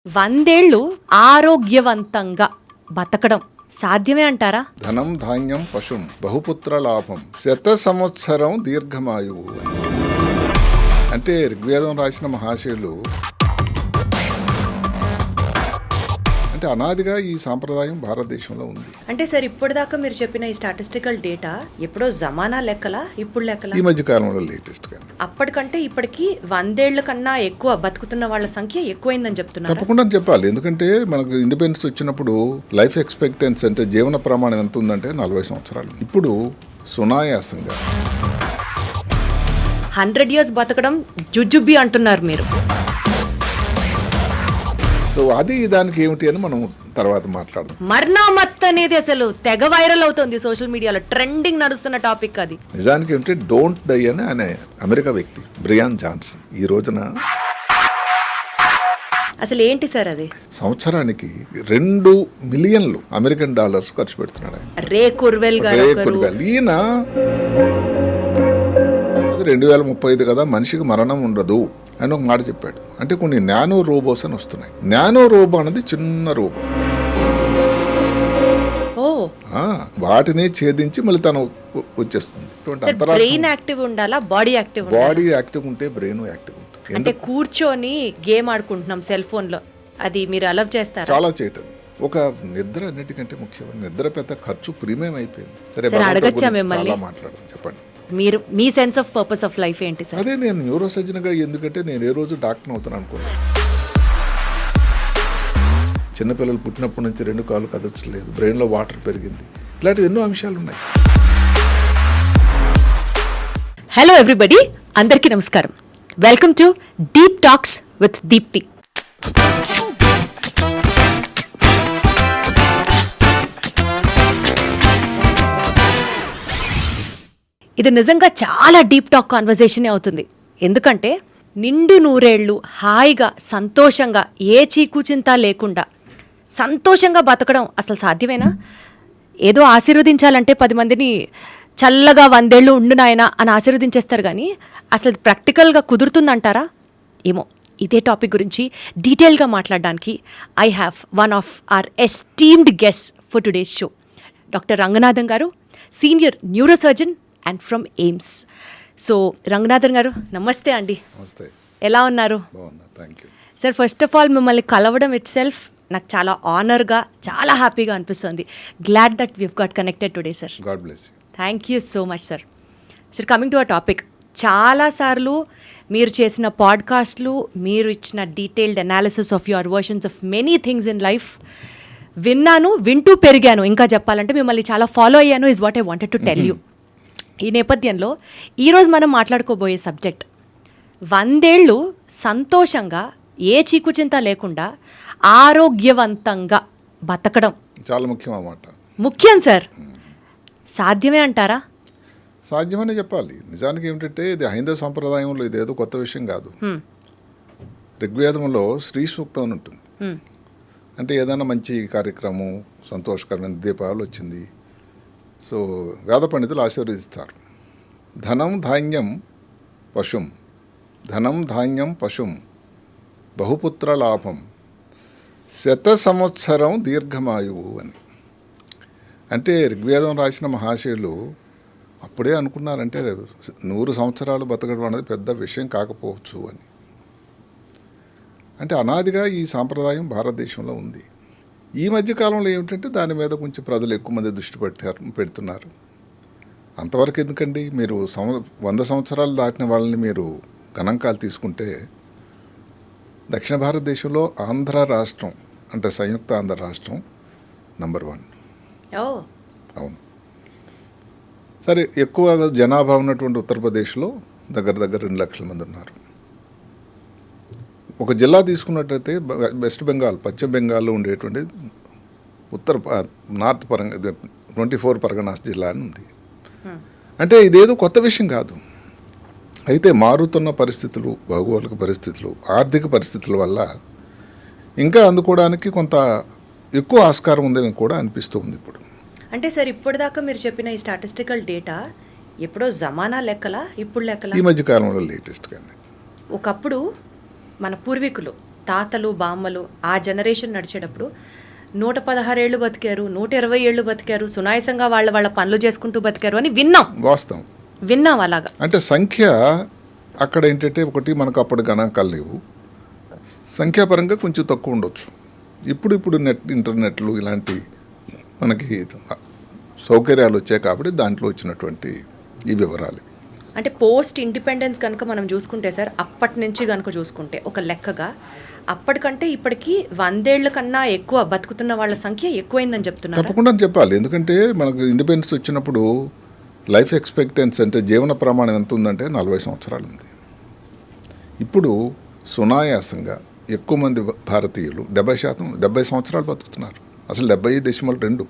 100 ఏళ్ళు ఆరోగ్యవంతంగా బతకడం సాధ్యమే అంటారా? ధనం ధాన్యం పశుం బహుపుత్ర లాభం శత సంవత్సరం దీర్ఘమాయువు. అంటే ఋగ్వేదం రాసిన మహాశయులు అంటే అనాదిగా ఈ సాంప్రదాయం భారతదేశంలో ఉంది. అంటే సార్ ఇప్పటిదాకా మీరు చెప్పిన ఈ స్టాటిస్టికల్ డేటా ఎప్పుడో జమానా లెక్కలా ఇప్పుడు లెక్కలా? ఈ మధ్య కాలంలో లేటెస్ట్ గా అప్పటికంటే ఇప్పటికి 100 ఏళ్ల కన్నా ఎక్కువ బతుకుతున్న వాళ్ళ సంఖ్య ఎక్కువైందని చెప్తున్నారు. తప్పకుండా చెప్పాలి. ఎందుకంటే మనకు ఇండిపెండెన్స్ వచ్చినప్పుడు లైఫ్ ఎక్స్పెక్టెన్సీ అంటే జీవన ప్రమాణం ఎంత ఉందంటే 40 సంవత్సరాలు. ఇప్పుడు సునాయాసంగా 100 years బతకడం జుజుబి అంటున్నారు మీరు. సో అది దానికి ఏమిటి అని మనం తర్వాత మాట్లాడదాం. మర్నామత్ అనేది అసలు తెగ వైరల్ అవుతుంది సోషల్ మీడియాలో, ట్రెండింగ్ నడుస్తున్న టాపిక్ అది. నిజానికి ఏమిటి డోంట్ డై అని ఆయన అమెరికా వ్యక్తి బ్రియాన్ జాన్సన్ ఈ రోజున అసలు ఏంటి సార్ అది? సంవత్సరానికి 2 మిలియన్లు అమెరికన్ డాలర్స్ ఖర్చు పెడుతున్నాడు ఆయన. రే కుర్వెల్ గారు ఈయన అది 2035 కదా మనిషికి మరణం ఉండదు అని ఒక మాట చెప్పాడు. అంటే కొన్ని నానో రోబోస్ అని వస్తున్నాయి. నానో రోబో అనేది చిన్న రోబో, వాటిని ఛేదించి మళ్ళీ తను వచ్చేస్తుంది. బ్రెయిన్ యాక్టివ్ ఉండాలా, బాడీ యాక్టివ్? బాడీ యాక్టివ్ ఉంటే బ్రెయిన్ యాక్టివ్ ఉంటుంది. అంటే కూర్చొని గేమ్ ఆడుకుంటున్నాం సెల్ ఫోన్ లో, అది మీరు అలవ్ చేస్తారా? చాలా చేయటం. ఒక నిద్ర అన్నిటికంటే ముఖ్యం. నిద్ర పెద్ద ఖర్చు ప్రీమియం అయిపోయింది. సరే అడగచ్చా మిమ్మల్ని? మాట్లాడడం చెప్పండి. మీరు మీ sense of purpose of life ఏంటి సార్? అదే నేను న్యూరో సర్జన్గా, ఎందుకంటే నేను ఏ రోజు డాక్టర్ అవుతాను అనుకున్నాను. చిన్నపిల్లలు పుట్టినప్పటి నుంచి 2 కాళ్ళు కదచ్చలేదు, బ్రెయిన్లో వాటర్ పెరిగింది, ఇలాంటి ఎన్నో అంశాలు ఉన్నాయి. హలో ఎవ్రీబడి, అందరికీ నమస్కారం. Welcome to deep talks with Deepti. ఇది నిజంగా చాలా డీప్ టాక్ కాన్వర్జేషనే అవుతుంది. ఎందుకంటే నిండు 100 ఏళ్ళు హాయిగా సంతోషంగా ఏ చీకుచింత లేకుండా సంతోషంగా బతకడం అసలు సాధ్యమేనా? ఏదో ఆశీర్వదించాలంటే 10 మందిని చల్లగా 100 ఏళ్ళు ఉండు నాయనా అని ఆశీర్వదించేస్తారు, కానీ అసలు ప్రాక్టికల్గా కుదురుతుందంటారా? ఏమో. ఇదే టాపిక్ గురించి డీటెయిల్గా మాట్లాడడానికి I have one of our esteemed guest for today's show, doctor Ranganathan గారు, senior neurosurgeon and from AIIMS. So Ranganathan గారు నమస్తే అండి. నమస్తే. ఎలా ఉన్నారు? Thank you sir. First of all మిమ్మల్ని కలవడం ఇట్ సెల్ఫ్ నాకు చాలా ఆనర్గా, చాలా హ్యాపీగా అనిపిస్తుంది. Glad that weave got connected today sir. God bless you. Thank you so much sir. Sir, coming to a topic, చాలాసార్లు మీరు చేసిన పాడ్కాస్ట్లు, మీరు ఇచ్చిన detailed analysis of your versions of many things in life విన్నాను, వింటూ పెరిగాను. ఇంకా చెప్పాలంటే మిమ్మల్ని చాలా ఫాలో అయ్యాను is what I wanted to tell you. ఈ నేపథ్యంలో ఈరోజు మనం మాట్లాడుకోబోయే సబ్జెక్ట్ 100 ఏళ్ళు సంతోషంగా ఏ చీకుచింత లేకుండా ఆరోగ్యవంతంగా బతకడం చాలా ముఖ్యం అన్నమాట. ముఖ్యం సార్. సాధ్యమే అంటారా? సాధ్యమని చెప్పాలి. నిజానికి ఏమిటంటే ఇది హైందవ సంప్రదాయంలో ఇదేదో కొత్త విషయం కాదు. ఋగ్వేదంలో శ్రీ సూక్తం అని ఉంటుంది. అంటే ఏదైనా మంచి కార్యక్రమం, సంతోషకరమైన దీపావళి వచ్చింది, సో వేద పండితులు ఆశీర్వదిస్తారు. ధనం ధాన్యం పశుం, ధనం ధాన్యం పశుం బహుపుత్ర లాభం శత సంవత్సరం దీర్ఘమాయువు అని. అంటే ఋగ్వేదం రాసిన మహాశయులు అప్పుడే అనుకున్నారంటే 100 సంవత్సరాలు బతకడం అనేది పెద్ద విషయం కాకపోవచ్చు అని. అంటే అనాదిగా ఈ సాంప్రదాయం భారతదేశంలో ఉంది. ఈ మధ్యకాలంలో ఏమిటంటే దాని మీద కొంచెం ప్రజలు ఎక్కువ మంది దృష్టి పెడుతున్నారు. అంతవరకు ఎందుకండి, మీరు 100 సంవత్సరాలు దాటిన వాళ్ళని మీరు గణాంకాలు తీసుకుంటే దక్షిణ భారతదేశంలో ఆంధ్ర రాష్ట్రం అంటే సంయుక్త ఆంధ్ర రాష్ట్రం నంబర్ 1. అవును. సరే, ఎక్కువ జనాభా ఉన్నటువంటి ఉత్తరప్రదేశ్లో దగ్గర 2 లక్షల మంది ఉన్నారు. ఒక జిల్లా తీసుకున్నట్టయితే వెస్ట్ బెంగాల్, పశ్చిమ బెంగాల్లో ఉండేటువంటి నార్త్ 24 పరగనాస్ జిల్లా అని ఉంది. అంటే ఇదేదో కొత్త విషయం కాదు. అయితే మారుతున్న పరిస్థితులు, భౌగోళిక పరిస్థితులు, ఆర్థిక పరిస్థితుల వల్ల ఇంకా అందుకోవడానికి కొంత ఎక్కువ ఆస్కారం ఉందని కూడా అనిపిస్తూ ఉంది ఇప్పుడు. అంటే సార్ ఇప్పటిదాకా మీరు చెప్పిన ఈ స్టాటిస్టికల్ డేటా ఎప్పుడో జమానా లెక్కలా ఇప్పుడు లెక్కలా? ఈ మధ్య కాలంలో లేటెస్ట్ కానీ. ఒకప్పుడు మన పూర్వీకులు తాతలు బామ్మలు ఆ జనరేషన్ నడిచేటప్పుడు 116 ఏళ్ళు బతికారు, 120 ఏళ్ళు బతికారు, సునాయసంగా వాళ్ళ పనులు చేసుకుంటూ బతికారు అని విన్నాం అలాగా. అంటే సంఖ్య అక్కడ ఏంటంటే ఒకటి మనకు అప్పుడు గణాంకాలు లేవు, సంఖ్యాపరంగా కొంచెం తక్కువ ఉండొచ్చు. ఇప్పుడు ఇంటర్నెట్లు ఇలాంటి మనకి సౌకర్యాలు వచ్చాయి కాబట్టి దాంట్లో వచ్చినటువంటి ఈ వివరాలు. అంటే పోస్ట్ ఇండిపెండెన్స్ కనుక మనం చూసుకుంటే సార్, అప్పటి నుంచి కనుక చూసుకుంటే ఒక లెక్కగా అప్పటికంటే ఇప్పటికి 100 ఏళ్ల కన్నా ఎక్కువ బతుకుతున్న వాళ్ళ సంఖ్య ఎక్కువైందని చెప్తున్నారు. తప్పకుండా చెప్పాలి, ఎందుకంటే మనకు ఇండిపెండెన్స్ వచ్చినప్పుడు లైఫ్ ఎక్స్పెక్టెన్సీ అంటే జీవన ప్రమాణం ఎంత ఉందంటే 40 సంవత్సరాలు ఉంది. ఇప్పుడు సునాయాసంగా ఎక్కువ మంది భారతీయులు 70 సంవత్సరాలు బతుకుతున్నారు. అసలు 70.2.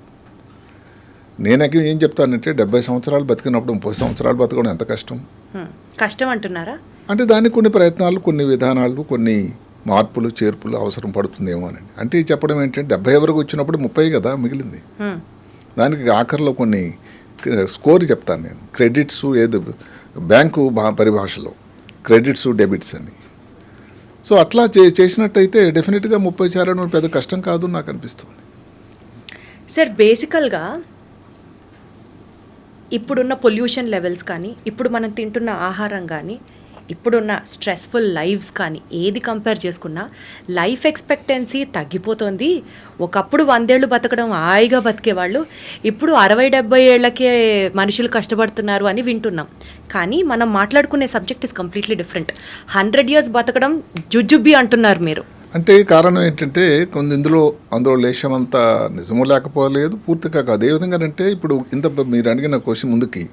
నేనకి ఏం చెప్తానంటే 70 సంవత్సరాలు బతికినప్పుడు 30 సంవత్సరాలు బతకడం ఎంత కష్టం అంటున్నారా? అంటే దానికి కొన్ని ప్రయత్నాలు, కొన్ని విధానాలు, కొన్ని మార్పులు చేర్పులు అవసరం పడుతుందేమో అని. అంటే చెప్పడం ఏంటంటే 70 వరకు వచ్చినప్పుడు 30 కదా మిగిలింది. దానికి ఆఖరిలో కొన్ని స్కోర్ చెప్తాను నేను. క్రెడిట్స్ ఏది బ్యాంకు పరిభాషలో క్రెడిట్స్ డెబిట్స్ అని. సో అట్లా చేసినట్టయితే డెఫినెట్గా 30 చేరడం పెద్ద కష్టం కాదు నాకు అనిపిస్తుంది. సార్ బేసికల్గా ఇప్పుడున్న పొల్యూషన్ లెవెల్స్ కానీ, ఇప్పుడు మనం తింటున్న ఆహారం కానీ, ఇప్పుడున్న స్ట్రెస్ఫుల్ లైఫ్స్ కానీ ఏది కంపేర్ చేసుకున్నా లైఫ్ ఎక్స్పెక్టెన్సీ తగ్గిపోతుంది. ఒకప్పుడు 100 ఏళ్ళు బతకడం హాయిగా బతికేవాళ్ళు, ఇప్పుడు 60-70 ఏళ్లకే మనుషులు కష్టపడుతున్నారు అని వింటున్నాం. కానీ మనం మాట్లాడుకునే subject is completely different. 100 years బతకడం జుజుబి అంటున్నారు మీరు. అంటే కారణం ఏంటంటే అందులో లేశమంతా నిజము లేకపోలేదు, పూర్తిగా కాదు. ఏ విధంగా అంటే ఇప్పుడు మీరు అడిగిన క్వశ్చన్ ముందుకి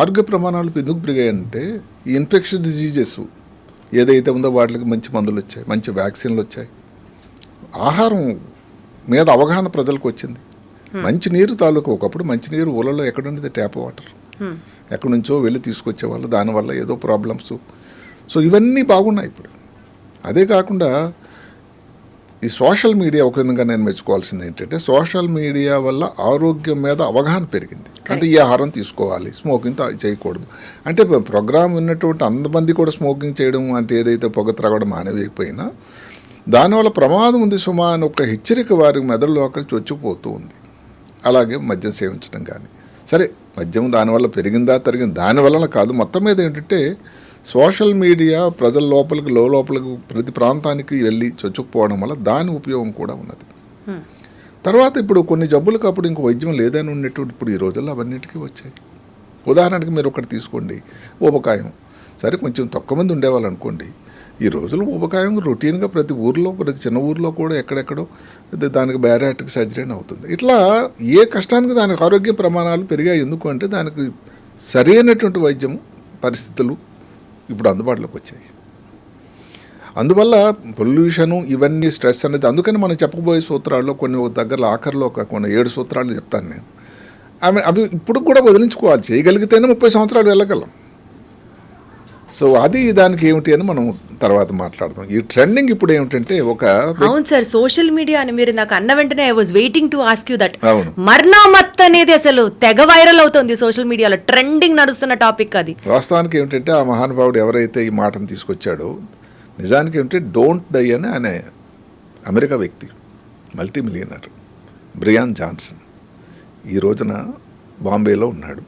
ఆరోగ్య ప్రమాణాలు ఎందుకు పెరిగాయంటే ఈ ఇన్ఫెక్షన్ డిజీజెస్ ఏదైతే ఉందో వాటికి మంచి మందులు వచ్చాయి, మంచి వ్యాక్సిన్లు వచ్చాయి, ఆహారం మీద అవగాహన ప్రజలకు వచ్చింది. మంచినీరు తాలూకు ఒకప్పుడు మంచినీరు ఊళ్ళలో ఎక్కడుండేది ట్యాప్ వాటర్, ఎక్కడి నుంచో వెళ్ళి తీసుకొచ్చేవాళ్ళు, దానివల్ల ఏదో ప్రాబ్లమ్స్. సో ఇవన్నీ బాగున్నాయి ఇప్పుడు. అదే కాకుండా ఈ సోషల్ మీడియా ఒక విధంగా నేను మెచ్చుకోవాల్సింది ఏంటంటే సోషల్ మీడియా వల్ల ఆరోగ్యం మీద అవగాహన పెరిగింది. అంటే ఈ ఆహారం తీసుకోవాలి, స్మోకింగ్ చేయకూడదు. అంటే ప్రోగ్రామ్ ఉన్నటువంటి అంతమంది కూడా స్మోకింగ్ చేయడం అంటే ఏదైతే పొగ త్రాగడం మానేయకపోయినా దానివల్ల ప్రమాదం ఉంది సుమా అని ఒక హెచ్చరిక వారి మెదడులోకి చొచ్చిపోతూ ఉంది. అలాగే మద్యం సేవించడం కానీ, సరే మద్యం దానివల్ల పెరిగిందా తరిగింది దానివల్ల కాదు, మొత్తం మీద ఏంటంటే సోషల్ మీడియా ప్రజల లోపలికి ప్రతి ప్రాంతానికి వెళ్ళి చొచ్చుకుపోవడం వల్ల దాని ఉపయోగం కూడా ఉన్నది. తర్వాత ఇప్పుడు కొన్ని జబ్బులకు అప్పుడు ఇంకో వైద్యం లేదని ఉన్నటువంటి ఇప్పుడు ఈ రోజుల్లో అవన్నిటికీ వచ్చాయి. ఉదాహరణకి మీరు ఒకటి తీసుకోండి, ఊబకాయం. సరే కొంచెం తక్కువ మంది ఉండేవాళ్ళు అనుకోండి, ఈ రోజుల్లో ఊబకాయం రొటీన్గా ప్రతి ఊర్లో, ప్రతి చిన్న ఊర్లో కూడా ఎక్కడెక్కడో దానికి బ్యారియాట్రిక్ సర్జరీ అవుతుంది. ఇట్లా ఏ కష్టానికి దానికి ఆరోగ్య ప్రమాణాలు పెరిగాయి. ఎందుకు అంటే దానికి సరైనటువంటి వైద్యం పరిస్థితులు ఇప్పుడు అందుబాటులోకి వచ్చాయి. అందువల్ల పొల్యూషను ఇవన్నీ స్ట్రెస్ అనేది, అందుకని మనం చెప్పబోయే సూత్రాల్లో కొన్ని దగ్గర ఆఖరిలో కొన్ని 7 సూత్రాలు చెప్తాను నేను. అవి ఇప్పుడు కూడా వదిలించుకోవాలి, చేయగలిగితేనే 30 సంవత్సరాలు వెళ్ళగలం. సో అది దానికి ఏమిటి అని మనం తర్వాత మాట్లాడదాం. ఈ ట్రెండింగ్ ఇప్పుడు ఏమిటంటే అవును సార్, సోషల్ మీడియా అని మీరు నాకు అన్న వెంటనే I was waiting to ask you that. మర్నామత్ అనేది అసలు తెగ వైరల్ అవుతుంది సోషల్ మీడియాలో, ట్రెండింగ్ నడుస్తున్న టాపిక్ అది. వాస్తవానికి ఏమిటంటే ఆ మహానుభావుడు ఎవరైతే ఈ మాటను తీసుకొచ్చాడో నిజానికి ఏమిటంటే డోంట్ డై అని ఆయన అమెరికా వ్యక్తి, మల్టీ మిలియనర్ బ్రియాన్ జాన్సన్. ఈ రోజున బాంబేలో ఉన్నాడు,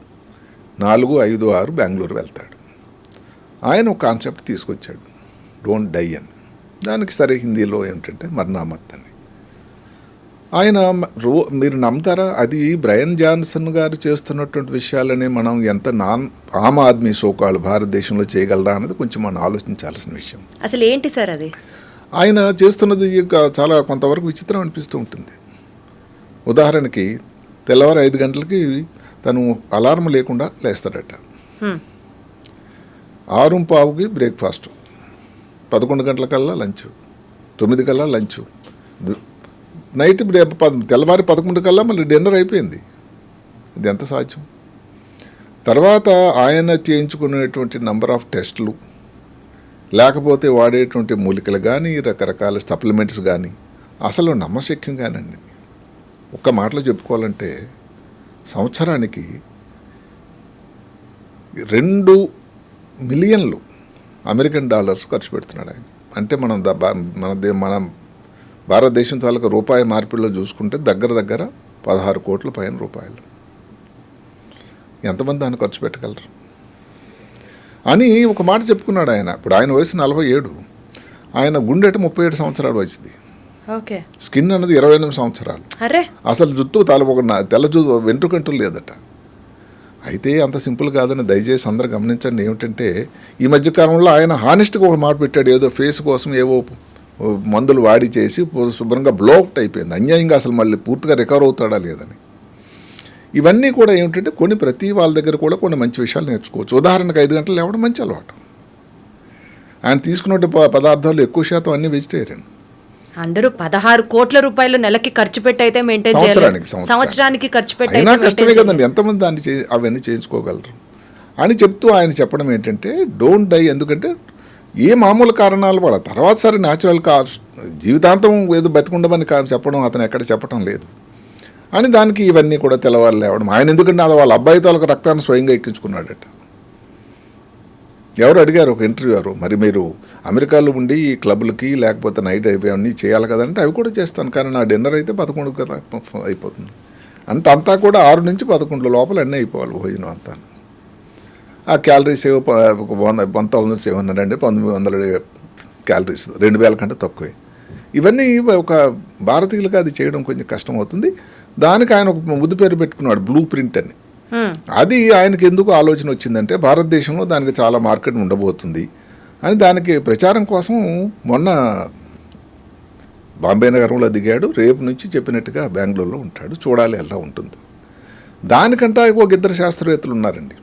4, 5, 6 బెంగళూరు వెళ్తాడు. ఆయన ఒక కాన్సెప్ట్ తీసుకొచ్చాడు, డోంట్ డై అని. దానికి సరే హిందీలో ఏంటంటే మర్నామత్ అని. ఆయన మీరు నమ్ముతారా, అది బ్రయన్ జాన్సన్ గారు చేస్తున్నటువంటి విషయాలని మనం ఎంత ఆమ్ ఆద్మీ సోకాలు భారతదేశంలో చేయగలరా అన్నది కొంచెం మనం ఆలోచించాల్సిన విషయం. అసలు ఏంటి సార్ అది? ఆయన చేస్తున్నది చాలా కొంతవరకు విచిత్రం అనిపిస్తూ ఉంటుంది. ఉదాహరణకి తెల్లవారు 5 గంటలకి తను అలారం లేకుండా లేస్తాడట, 6:15కి బ్రేక్ఫాస్ట్, 11 గంటలకల్లా లంచ్, 9 కల్లా లంచ్, నైట్ తెల్లవారి 11 కల్లా మళ్ళీ డిన్నర్ అయిపోయింది. ఇది ఎంత సాధ్యం? తర్వాత ఆయన చేయించుకునేటువంటి నంబర్ ఆఫ్ టెస్టులు, లేకపోతే వాడేటువంటి మూలికలు కానీ, రకరకాల సప్లిమెంట్స్ కానీ అసలు నమ్మశక్యం కానండి. ఒక్క మాటలో చెప్పుకోవాలంటే సంవత్సరానికి 2 మిలియన్లు అమెరికన్ డాలర్స్ ఖర్చు పెడుతున్నాడు ఆయన. అంటే మన భారతదేశం తాలూకా రూపాయి మార్పిడిలో చూసుకుంటే దగ్గర 16 కోట్ల పైన రూపాయలు. ఎంతమంది దాన్ని ఖర్చు పెట్టగలరు అని ఒక మాట చెప్పుకున్నాడు ఆయన. ఇప్పుడు ఆయన వయసు 47, ఆయన గుండెట 37 సంవత్సరాలు వచ్చింది. ఓకే. స్కిన్ అన్నది 28 సంవత్సరాలు. అరే అసలు జుత్తు తెల్ల జుత్తు వెంట్రుకంటూ లేదట. అయితే అంత సింపుల్ కాదని దయచేసి అందరూ గమనించండి. ఏమిటంటే ఈ మధ్యకాలంలో ఆయన హానెస్ట్గా ఒక మాట పెట్టాడు. ఏదో ఫేస్ కోసం ఏవో మందులు వాడి చేసి శుభ్రంగా బ్లోక్ట్ అయిపోయింది. అన్యాయంగా అసలు మళ్ళీ పూర్తిగా రికవర్ అవుతాడా లేదని. ఇవన్నీ కూడా ఏమిటంటే ప్రతి వాళ్ళ దగ్గర కూడా కొన్ని మంచి విషయాలు నేర్చుకోవచ్చు. ఉదాహరణకు 5 గంటలు లేవడం మంచి అలవాటు. ఆయన తీసుకున్న పదార్థాలు ఎక్కువ శాతం అన్ని వెజిటేరియన్. అందరూ 16 కోట్ల రూపాయలు నెలకి ఖర్చు పెట్టి అయితే మెయింటైన్ చేయాలి. సంవత్సరానికి ఖర్చు పెట్టి అయినా కష్టమే కదండి. ఎంతమంది దాన్ని అవన్నీ చేయించుకోగలరు అని చెప్తూ ఆయన చెప్పడం ఏంటంటే డోంట్ డై. ఎందుకంటే ఏ మామూలు కారణాలు వల్ల తర్వాత సరే న్యాచురల్ జీవితాంతం ఏదో బతికుండమని చెప్పడం అతను ఎక్కడ చెప్పడం లేదు అని దానికి ఇవన్నీ కూడా తెల్లవారు లేవడం. ఆయన ఎందుకంటే అది వాళ్ళ అబ్బాయితో వాళ్ళకి రక్తాన్ని స్వయంగా ఎక్కించుకున్నాడట. ఎవరు అడిగారు ఒక ఇంటర్వ్యూరు, మరి మీరు అమెరికాలో ఉండి ఈ క్లబ్లకి లేకపోతే నైట్ అన్నీ చేయాలి కదంటే అవి కూడా చేస్తాను, కానీ నా డిన్నర్ అయితే 11 కదా అయిపోతుంది అంటే అంతా కూడా 6 నుంచి 11 లోపల అన్నీ అయిపోవాలి భోజనం అంతా. ఆ క్యాలరీస్ 1700 అంటే 1900 క్యాలరీస్, 2000 కంటే తక్కువే. ఇవన్నీ ఒక భారతీయులకు అది చేయడం కొంచెం కష్టం అవుతుంది. దానికి ఆయన ఒక ముద్దు పేరు పెట్టుకున్నాడు, బ్లూ ప్రింట్ అని. అది ఆయనకి ఎందుకు ఆలోచన వచ్చిందంటే భారతదేశంలో దానికి చాలా మార్కెట్ ఉండబోతుంది అని దానికి ప్రచారం కోసం మొన్న బాంబే నగరంలో దిగాడు. రేపు నుంచి చెప్పినట్టుగా బెంగళూరులో ఉంటాడు. చూడాలి ఎలా ఉంటుంది. దానికంటే ఒక 2 శాస్త్రవేత్తలు ఉన్నారండి.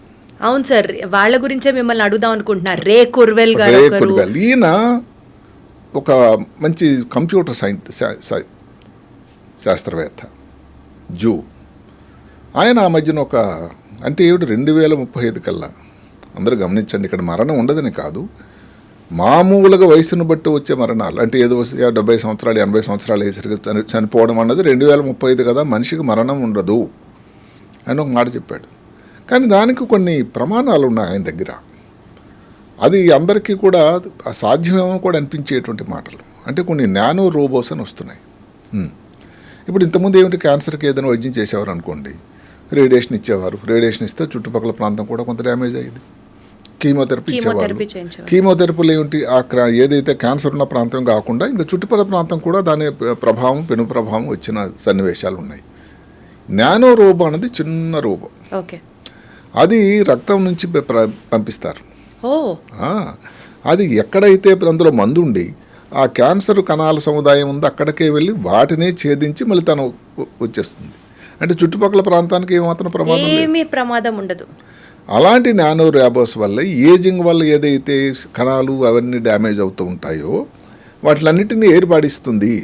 అవును సార్, వాళ్ళ గురించే మిమ్మల్ని అడుగుదాం అనుకుంటున్నారు. రే కుర్వెల్ గారు. ఈయన ఒక మంచి కంప్యూటర్ శాస్త్రవేత్త, జూ. ఆయన ఆ మధ్యన ఒక అంటే 2035 కల్లా, అందరూ గమనించండి, ఇక్కడ మరణం ఉండదని కాదు, మామూలుగా వయసును బట్టి వచ్చే మరణాలు అంటే ఏదో 70 సంవత్సరాలు 80 సంవత్సరాలు వేసరికి చనిపోవడం అన్నది 2035 కదా, మనిషికి మరణం ఉండదు అని ఒక మాట చెప్పాడు. కానీ దానికి కొన్ని ప్రమాణాలు ఉన్నాయి ఆయన దగ్గర. అది అందరికీ కూడా సాధ్యమేమో కూడా అనిపించేటువంటి మాటలు. అంటే కొన్ని నానో రోబోస్ అని వస్తున్నాయి. ఇప్పుడు ఇంతకుముందు ఏమిటి, క్యాన్సర్కి ఏదైనా వైద్యం చేసేవారు అనుకోండి, రేడియేషన్ ఇచ్చేవారు. రేడియేషన్ ఇస్తే చుట్టుపక్కల ప్రాంతం కూడా కొంత డ్యామేజ్ అయ్యేది. కీమోథెరపీ ఇచ్చేవారు. కీమోథెరపీలు ఏమిటి, ఏదైతే క్యాన్సర్ ఉన్న ప్రాంతం కాకుండా ఇంకా చుట్టుపక్కల ప్రాంతం కూడా దాని ప్రభావం, పెను ప్రభావం వచ్చిన సన్నివేశాలు ఉన్నాయి. నానో రోబో అనేది చిన్న రోబో. ఓకే. అది రక్తం నుంచి పంపిస్తారు. ఓ, అది ఎక్కడైతే అందులో మందు ఉండి ఆ క్యాన్సర్ కణాల సముదాయం ఉందో అక్కడికే వెళ్ళి వాటినే ఛేదించి మళ్ళీ తను వచ్చేస్తుంది. అంటే చుట్టుపక్కల ప్రాంతానికి ఏమాత్రం ప్రమాదం ఉండదు. అలాంటి నానో ర్యాబోస్ వల్ల ఏజింగ్ వల్ల ఏదైతే కణాలు అవన్నీ డ్యామేజ్ అవుతూ ఉంటాయో వాటిలన్నిటినీ ఏర్పాడిస్తుంది.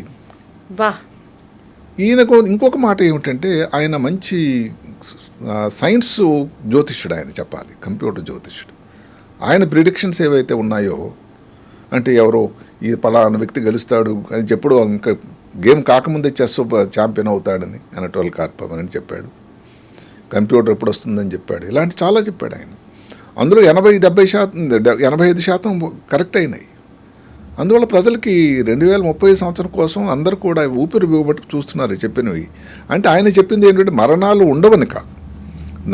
ఈయనకు ఇంకొక మాట ఏమిటంటే ఆయన మంచి సైన్స్ జ్యోతిష్యుడు. ఆయన చెప్పాలి, కంప్యూటర్ జ్యోతిష్యుడు. ఆయన ప్రిడిక్షన్స్ ఏవైతే ఉన్నాయో అంటే ఎవరో ఈ పలానా వ్యక్తి గెలుస్తాడు అని చెప్పుడు, ఇంకా గేమ్ కాకముందే చెస్ ఛాంపియన్ అవుతాడని అనటోల్ కార్పమ్ అని చెప్పాడు. కంప్యూటర్ ఎప్పుడు వస్తుందని చెప్పాడు. ఇలాంటి చాలా చెప్పాడు ఆయన. అందులో 85% కరెక్ట్ అయినాయి. అందువల్ల ప్రజలకి 2030 సంవత్సరం కోసం అందరూ కూడా ఊపిరి బిగబట్టి చూస్తున్నారు చెప్పినవి. అంటే ఆయన చెప్పింది ఏంటంటే మరణాలు ఉండవని కాదు,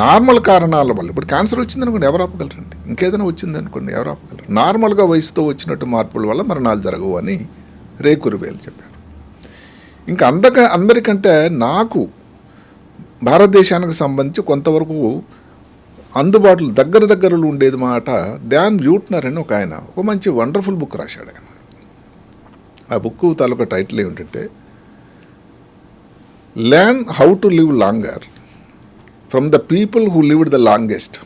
నార్మల్ కారణాల వల్ల. ఇప్పుడు క్యాన్సర్ వచ్చిందనుకోండి, ఎవరు ఆపగలరండి? ఇంకేదైనా వచ్చిందనుకోండి, ఎవరు ఆపగలరు? నార్మల్గా వయసుతో వచ్చినట్టు మార్పుల వల్ల మరణాలు జరగవు అని రే కుర్వెల్ చెప్పారు. ఇంకా అందరికంటే నాకు భారతదేశానికి సంబంధించి కొంతవరకు అందుబాటులో దగ్గరలో ఉండేది మాట డాన్ బ్యూట్నర్ అని ఒక ఆయన ఒక మంచి వండర్ఫుల్ బుక్ రాశాడు. ఆయన ఆ బుక్ తాలూకా టైటిల్ ఏమిటంటే learn how to live longer from the people who lived the longest.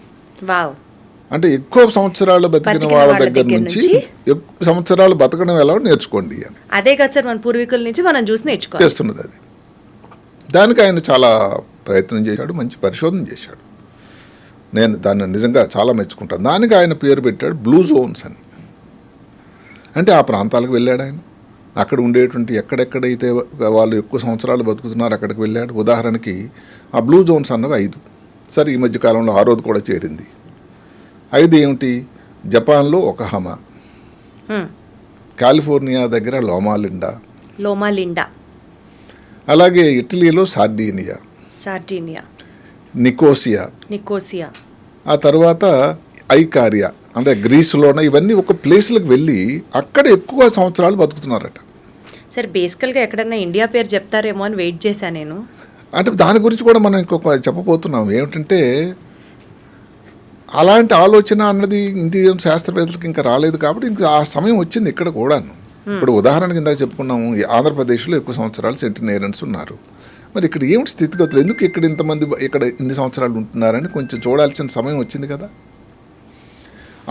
అంటే ఎక్కువ సంవత్సరాలు బతికిన వాళ్ళ దగ్గర నుంచి ఎక్కువ సంవత్సరాలు బతకడం ఎలా నేర్చుకోండి అని. అదే కదా సార్ మన పూర్వీకుల నుంచి మనం చూసి చేస్తున్నది అది. దానికి ఆయన చాలా ప్రయత్నం చేశాడు, మంచి పరిశోధన చేశాడు. నేను దాన్ని నిజంగా చాలా మెచ్చుకుంటాను. దానికి ఆయన పేరు పెట్టాడు బ్లూ జోన్స్ అని. అంటే ఆ ప్రాంతాలకు వెళ్ళాడు ఆయన. అక్కడ ఉండేటువంటి ఎక్కడెక్కడైతే వాళ్ళు ఎక్కువ సంవత్సరాలు బతుకుతున్నారో అక్కడికి వెళ్ళాడు. ఉదాహరణకి ఆ బ్లూ జోన్స్ అన్నవి 5. సరే, ఈ మధ్య కాలంలో 6ది కూడా చేరింది. 5 ఏమిటి? జపాన్లో ఒకహామా, కాలిఫోర్నియా దగ్గర లోమాలిండా, లోమాలిండా, అలాగే ఇటలీలో సార్డీనియా, సార్డీనియా, నికోసియా, ఆ తర్వాత ఐకారియా అంటే గ్రీసులోన, ఇవన్నీ ఒక ప్లేస్లకు వెళ్ళి అక్కడ ఎక్కువ సంవత్సరాలు బతుకుతున్నారట. సార్ బేసికల్గా ఎక్కడన్నా ఇండియా పేరు చెప్తారేమో అని వెయిట్ చేశాను నేను. అంటే దాని గురించి కూడా మనం ఇంకొక చెప్పబోతున్నాం. ఏమిటంటే అలాంటి ఆలోచన అన్నది ఇండియన్ శాస్త్రవేత్తలకు ఇంకా రాలేదు కాబట్టి ఇంకా ఆ సమయం వచ్చింది ఇక్కడ కూడాను. ఇప్పుడు ఉదాహరణకి ఇందాక చెప్పుకున్నాము, ఈ ఆంధ్రప్రదేశ్లో ఎక్కువ సంవత్సరాలు సెంటినేరియన్స్ ఉన్నారు. మరి ఇక్కడ ఏమిటి స్థితిగతులు, ఎందుకు ఇక్కడ ఇంతమంది ఇక్కడ ఇన్ని సంవత్సరాలు ఉంటున్నారని కొంచెం చూడాల్సిన సమయం వచ్చింది కదా.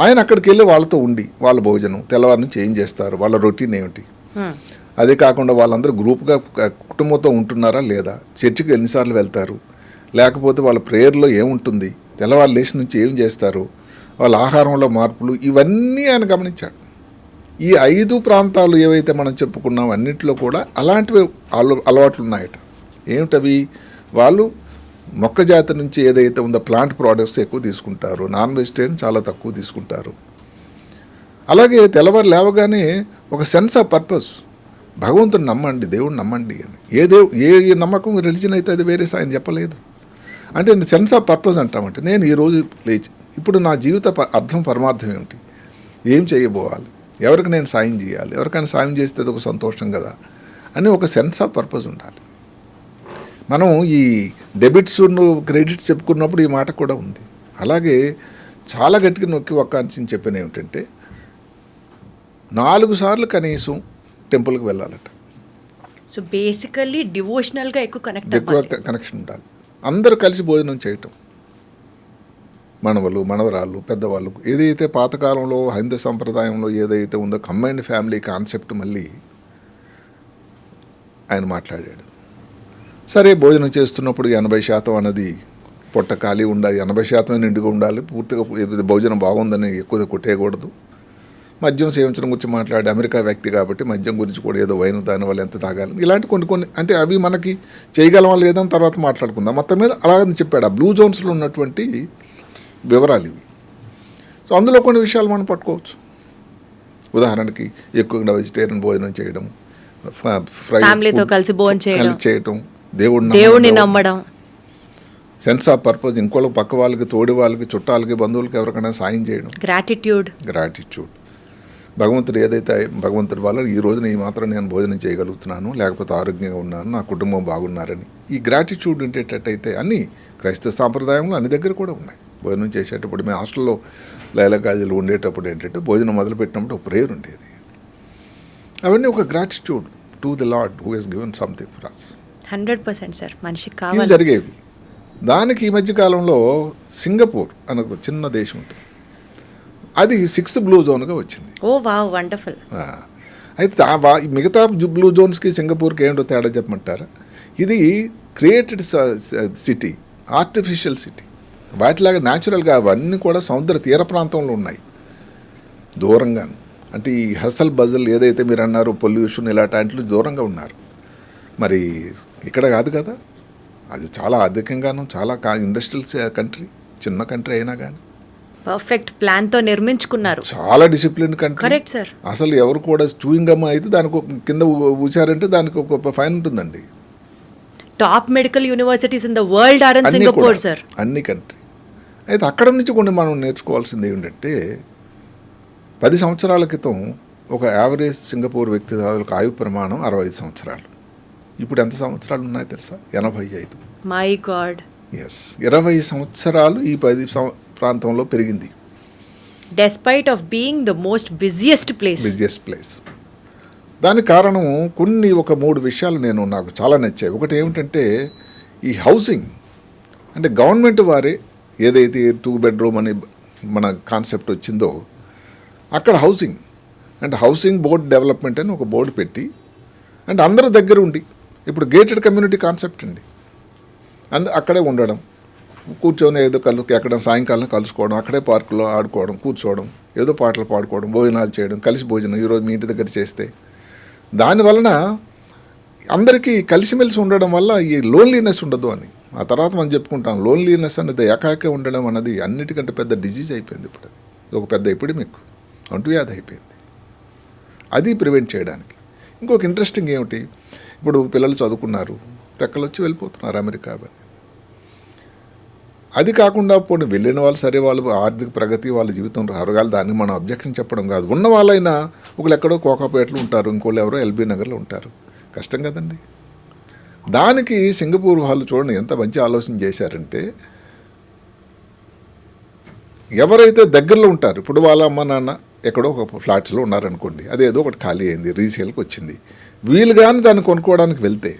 ఆయన అక్కడికి వెళ్ళి వాళ్ళతో ఉండి వాళ్ళ భోజనం తెల్లవారు నుంచి ఏం చేస్తారు, వాళ్ళ రొటీన్ ఏమిటి, అదే కాకుండా వాళ్ళందరూ గ్రూప్గా కుటుంబంతో ఉంటున్నారా లేదా, చర్చికి ఎన్నిసార్లు వెళ్తారు, లేకపోతే వాళ్ళ ప్రేయర్లో ఏముంటుంది, తెల్లవారు లేచి నుంచి ఏం చేస్తారు, వాళ్ళ ఆహారంలో మార్పులు, ఇవన్నీ ఆయన గమనించాడు. ఈ 5 ప్రాంతాలు ఏవైతే మనం చెప్పుకున్నాం అన్నింటిలో కూడా అలాంటివి అలవాట్లు ఉన్నాయట. ఏమిటవి, వాళ్ళు మొక్క జాతి నుంచి ఏదైతే ఉందో ప్లాంట్ ప్రోడక్ట్స్ ఎక్కువ తీసుకుంటారు, నాన్ వెజిటేరియన్ చాలా తక్కువ తీసుకుంటారు. అలాగే తెల్లవారు లేవగానే ఒక సెన్స్ ఆఫ్ పర్పస్, భగవంతుని నమ్మండి, దేవుడిని నమ్మండి అని. ఏ నమ్మకం రిలీజన్ అయితే అది వేరే ఆయన చెప్పలేదు. అంటే సెన్స్ ఆఫ్ పర్పస్ అంటామంటే నేను ఈరోజు లేచి ఇప్పుడు నా జీవిత అర్థం పరమార్థం ఏమిటి, ఏం చేయబోవాలి, ఎవరికి నేను సాయం చేయాలి, ఎవరికైనా సాయం చేస్తే అది ఒక సంతోషం కదా అని ఒక సెన్స్ ఆఫ్ పర్పస్ ఉండాలి. మనం ఈ డెబిట్స్ క్రెడిట్స్ చెప్పుకున్నప్పుడు ఈ మాట కూడా ఉంది. అలాగే చాలా గట్టిగా నొక్కి ఒక్క అంశం చెప్పిన ఏమిటంటే 4 సార్లు కనీసం టెంపుల్కి వెళ్ళాలట. సో బేసికల్లీ డివోషనల్గా ఎక్కువ కనెక్షన్ ఉండాలి. అందరూ కలిసి భోజనం చేయటం, మనవలు మనవరాళ్ళు పెద్దవాళ్ళు, ఏదైతే పాతకాలంలో హైందవ సంప్రదాయంలో ఏదైతే ఉందో కంబైన్డ్ ఫ్యామిలీ కాన్సెప్ట్ మళ్ళీ ఆయన మాట్లాడాడు. సరే భోజనం చేస్తున్నప్పుడు 80% అన్నది పొట్ట ఖాళీ ఉండాలి, 80% నిండుగా ఉండాలి, పూర్తిగా భోజనం బాగుందని ఎక్కువ కొట్టేయకూడదు. మద్యం సేవించడం గురించి మాట్లాడి అమెరికా వ్యక్తి కాబట్టి మద్యం గురించి కూడా ఏదో వైన్ దానివల్ల ఎంత తాగాలి, ఇలాంటి కొన్ని అంటే అవి మనకి చేయగలమా లేదని తర్వాత మాట్లాడుకుందాం. మొత్తం మీద అలాగని చెప్పాడు. ఆ బ్లూ జోన్స్లో ఉన్నటువంటి వివరాలు ఇవి. సో అందులో కొన్ని విషయాలు మనం పట్టుకోవచ్చు. ఉదాహరణకి ఎక్కువగా వెజిటేరియన్ భోజనం చేయడం, ఫ్యామిలీతో కలిసి భోజనం చేయడం, దేవుడిని నమ్మడం, సెన్స్ ఆఫ్ పర్పస్, ఇంకోళ్ళ పక్క వాళ్ళకి, తోడి వాళ్ళకి, చుట్టాలకి, బంధువులకి ఎవరికైనా సాయం చేయడం, గ్రాటిట్యూడ్. భగవంతుడు ఏదైతే భగవంతుడి వల్ల ఈ రోజున ఈ మాత్రం నేను భోజనం చేయగలుగుతున్నాను, లేకపోతే ఆరోగ్యంగా ఉన్నాను, నా కుటుంబం బాగున్నారని ఈ గ్రాటిట్యూడ్ ఉండేటట్టయితే అన్నీ క్రైస్తవ సాంప్రదాయంలో అన్ని దగ్గర కూడా ఉన్నాయి. భోజనం చేసేటప్పుడు మేము హాస్టల్లో లైలకాజీలు ఉండేటప్పుడు ఏంటంటే భోజనం మొదలుపెట్టినప్పుడు ఒక ప్రేయర్ ఉండేది. అవన్నీ ఒక gratitude to the lord who has given something for us. 100% sir, మనిషికి ఇవి జరిగేవి. దానికి ఈ మధ్యకాలంలో సింగపూర్ అనే ఒక చిన్న దేశం ఉంటుంది, అది 6th బ్లూ జోన్గా వచ్చింది. ఓ వావ్, వండర్ఫుల్. అయితే మిగతా బ్లూ జోన్స్కి సింగపూర్కి ఏంటో తేడా చెప్పమంటారా? ఇది క్రియేటెడ్ సిటీ, ఆర్టిఫిషియల్ సిటీ. వాటిలాగా న్యాచురల్గా అవన్నీ కూడా సముద్ర తీర ప్రాంతంలో ఉన్నాయి, దూరంగాను. అంటే ఈ హసల్ బజల్ ఏదైతే మీరు అన్నారో పొల్యూషన్ ఇలాంటి దూరంగా ఉన్నారు. మరి ఇక్కడ కాదు కదా, అది చాలా అధికంగాను, చాలా ఇండస్ట్రియల్ కంట్రీ, చిన్న కంట్రీ అయినా కానీ పర్ఫెక్ట్ ప్లాన్తో నిర్మించుకున్నారు. చాలా డిసిప్లిన్ కంట్రీ. Correct sir. అసలు ఎవరు కూడా చూయింగ్ గమ్ అయితే దానికి కింద ఊసారంటే దానికి ఒక ఫైన్ ఉంటుందండి. Top medical universities in the world are in Singapore sir, అన్ని కంట్రీ. అయితే అక్కడ నుంచి కొన్ని మనం నేర్చుకోవాల్సింది ఏంటంటే 10 సంవత్సరాల క్రితం ఒక యావరేజ్ సింగపూర్ వ్యక్తి ఆయు ప్రమాణం 65 సంవత్సరాలు. ఇప్పుడు ఎంత సంవత్సరాలు ఉన్నాయి తెలుసా? 85. My God. ఎస్, 20 సంవత్సరాలు ఈ 10 ప్రాంతంలో పెరిగింది. Despite of being the most busiest place. దానికి కారణం ఒక 3 విషయాలు నాకు చాలా నచ్చాయి. ఒకటి ఏమిటంటే ఈ హౌసింగ్, అంటే గవర్నమెంట్ వారే ఏదైతే 2 బెడ్రూమ్ అని మన కాన్సెప్ట్ వచ్చిందో అక్కడ హౌసింగ్ అంటే హౌసింగ్ బోర్డ్ డెవలప్మెంట్ అని ఒక బోర్డు పెట్టి, అంటే అందరూ దగ్గర ఉండి, ఇప్పుడు గేటెడ్ కమ్యూనిటీ కాన్సెప్ట్ అండి, అక్కడే ఉండడం, కూర్చొని ఏదో ఎక్కడ సాయంకాలం కలుసుకోవడం, అక్కడే పార్కులో ఆడుకోవడం, కూర్చోవడం, ఏదో పాటలు పాడుకోవడం, భోజనాలు చేయడం, కలిసి భోజనం ఈరోజు మీ ఇంటి దగ్గర చేస్తే, దానివలన అందరికీ కలిసిమెలిసి ఉండడం వల్ల ఈ లోన్లీనెస్ ఉండదు అని. ఆ తర్వాత మనం చెప్పుకుంటాం, లోన్లీనెస్ అనేది ఏకాకే ఉండడం అన్నది అన్నిటికంటే పెద్ద డిజీజ్ అయిపోయింది. ఇప్పుడు ఒక పెద్ద ఎపిడమిక్, అంటువ్యాధి అయిపోయింది. అది ప్రివెంట్ చేయడానికి. ఇంకొక ఇంట్రెస్టింగ్ ఏమిటి, ఇప్పుడు పిల్లలు చదువుకున్నారు, రెక్కలు వచ్చి వెళ్ళిపోతున్నారు అమెరికా అని. అది కాకుండా పోనీ వెళ్ళిన వాళ్ళు సరే, వాళ్ళు ఆర్థిక ప్రగతి, వాళ్ళ జీవితం అరగాలి, దానికి మనం అబ్జెక్షన్ చెప్పడం కాదు. ఉన్న వాళ్ళైనా ఒకళ్ళు ఎక్కడో కోకాపేటలో ఉంటారు, ఇంకోళ్ళు ఎవరో ఎల్బీ నగర్లో ఉంటారు. కష్టం కదండి. దానికి సింగపూర్ వాళ్ళు చూడండి ఎంత మంచి ఆలోచన చేశారంటే, ఎవరైతే దగ్గరలో ఉంటారు, ఇప్పుడు వాళ్ళ అమ్మ నాన్న ఎక్కడో ఒక ఫ్లాట్స్లో ఉన్నారనుకోండి, అదేదో ఒకటి ఖాళీ అయింది, రీసేల్కి వచ్చింది, వీళ్ళు కానీ దాన్ని కొనుక్కోవడానికి వెళ్తే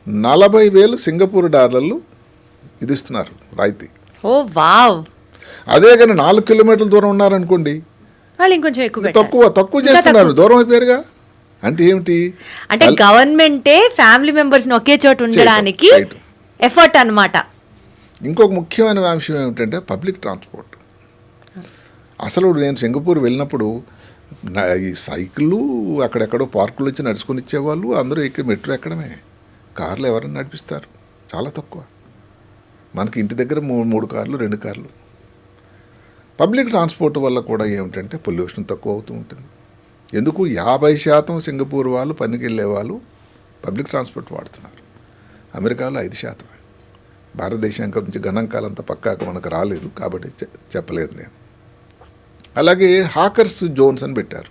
40,000 సింగపూర్ డాలర్లు ఇది ఇస్తున్నారు రాయితీ. ఓ వావ్. అదే కానీ 4 కిలోమీటర్ల దూరం ఉన్నారనుకోండి, వాళ్ళు ఇంకొంచెం తక్కువ చేస్తున్నారు, దూరం అయిపోయారుగా. అంటే ఏమిటి, అంటే గవర్నమెంటే ఫ్యామిలీ మెంబర్స్ ఒకే చోట ఉండడానికి ఎఫర్ట్ అన్నమాట. ఇంకొక ముఖ్యమైన అంశం ఏమిటంటే పబ్లిక్ ట్రాన్స్పోర్ట్. అసలు నేను సింగపూర్ వెళ్ళినప్పుడు ఈ సైకిళ్ళు అక్కడెక్కడో పార్కుల నుంచి నడుచుకొని ఇచ్చేవాళ్ళు, అందరూ ఎక్కి మెట్రో ఎక్కడమే, కార్లు ఎవరైనా నడిపిస్తారు, చాలా తక్కువ. మనకి ఇంటి దగ్గర 3 కార్లు 2 కార్లు. పబ్లిక్ ట్రాన్స్పోర్ట్ వల్ల కూడా ఏమిటంటే పొల్యూషన్ తక్కువ అవుతూ ఉంటుంది. ఎందుకు 50% సింగపూర్ వాళ్ళు పనికి వెళ్ళే వాళ్ళు పబ్లిక్ ట్రాన్స్పోర్ట్ వాడుతున్నారు. అమెరికాలో 5%. భారతదేశం నుంచి గణాంకాలంతా పక్కాక మనకు రాలేదు కాబట్టి చెప్పలేదు నేను. అలాగే హాకర్స్ జోన్స్ అని పెట్టారు.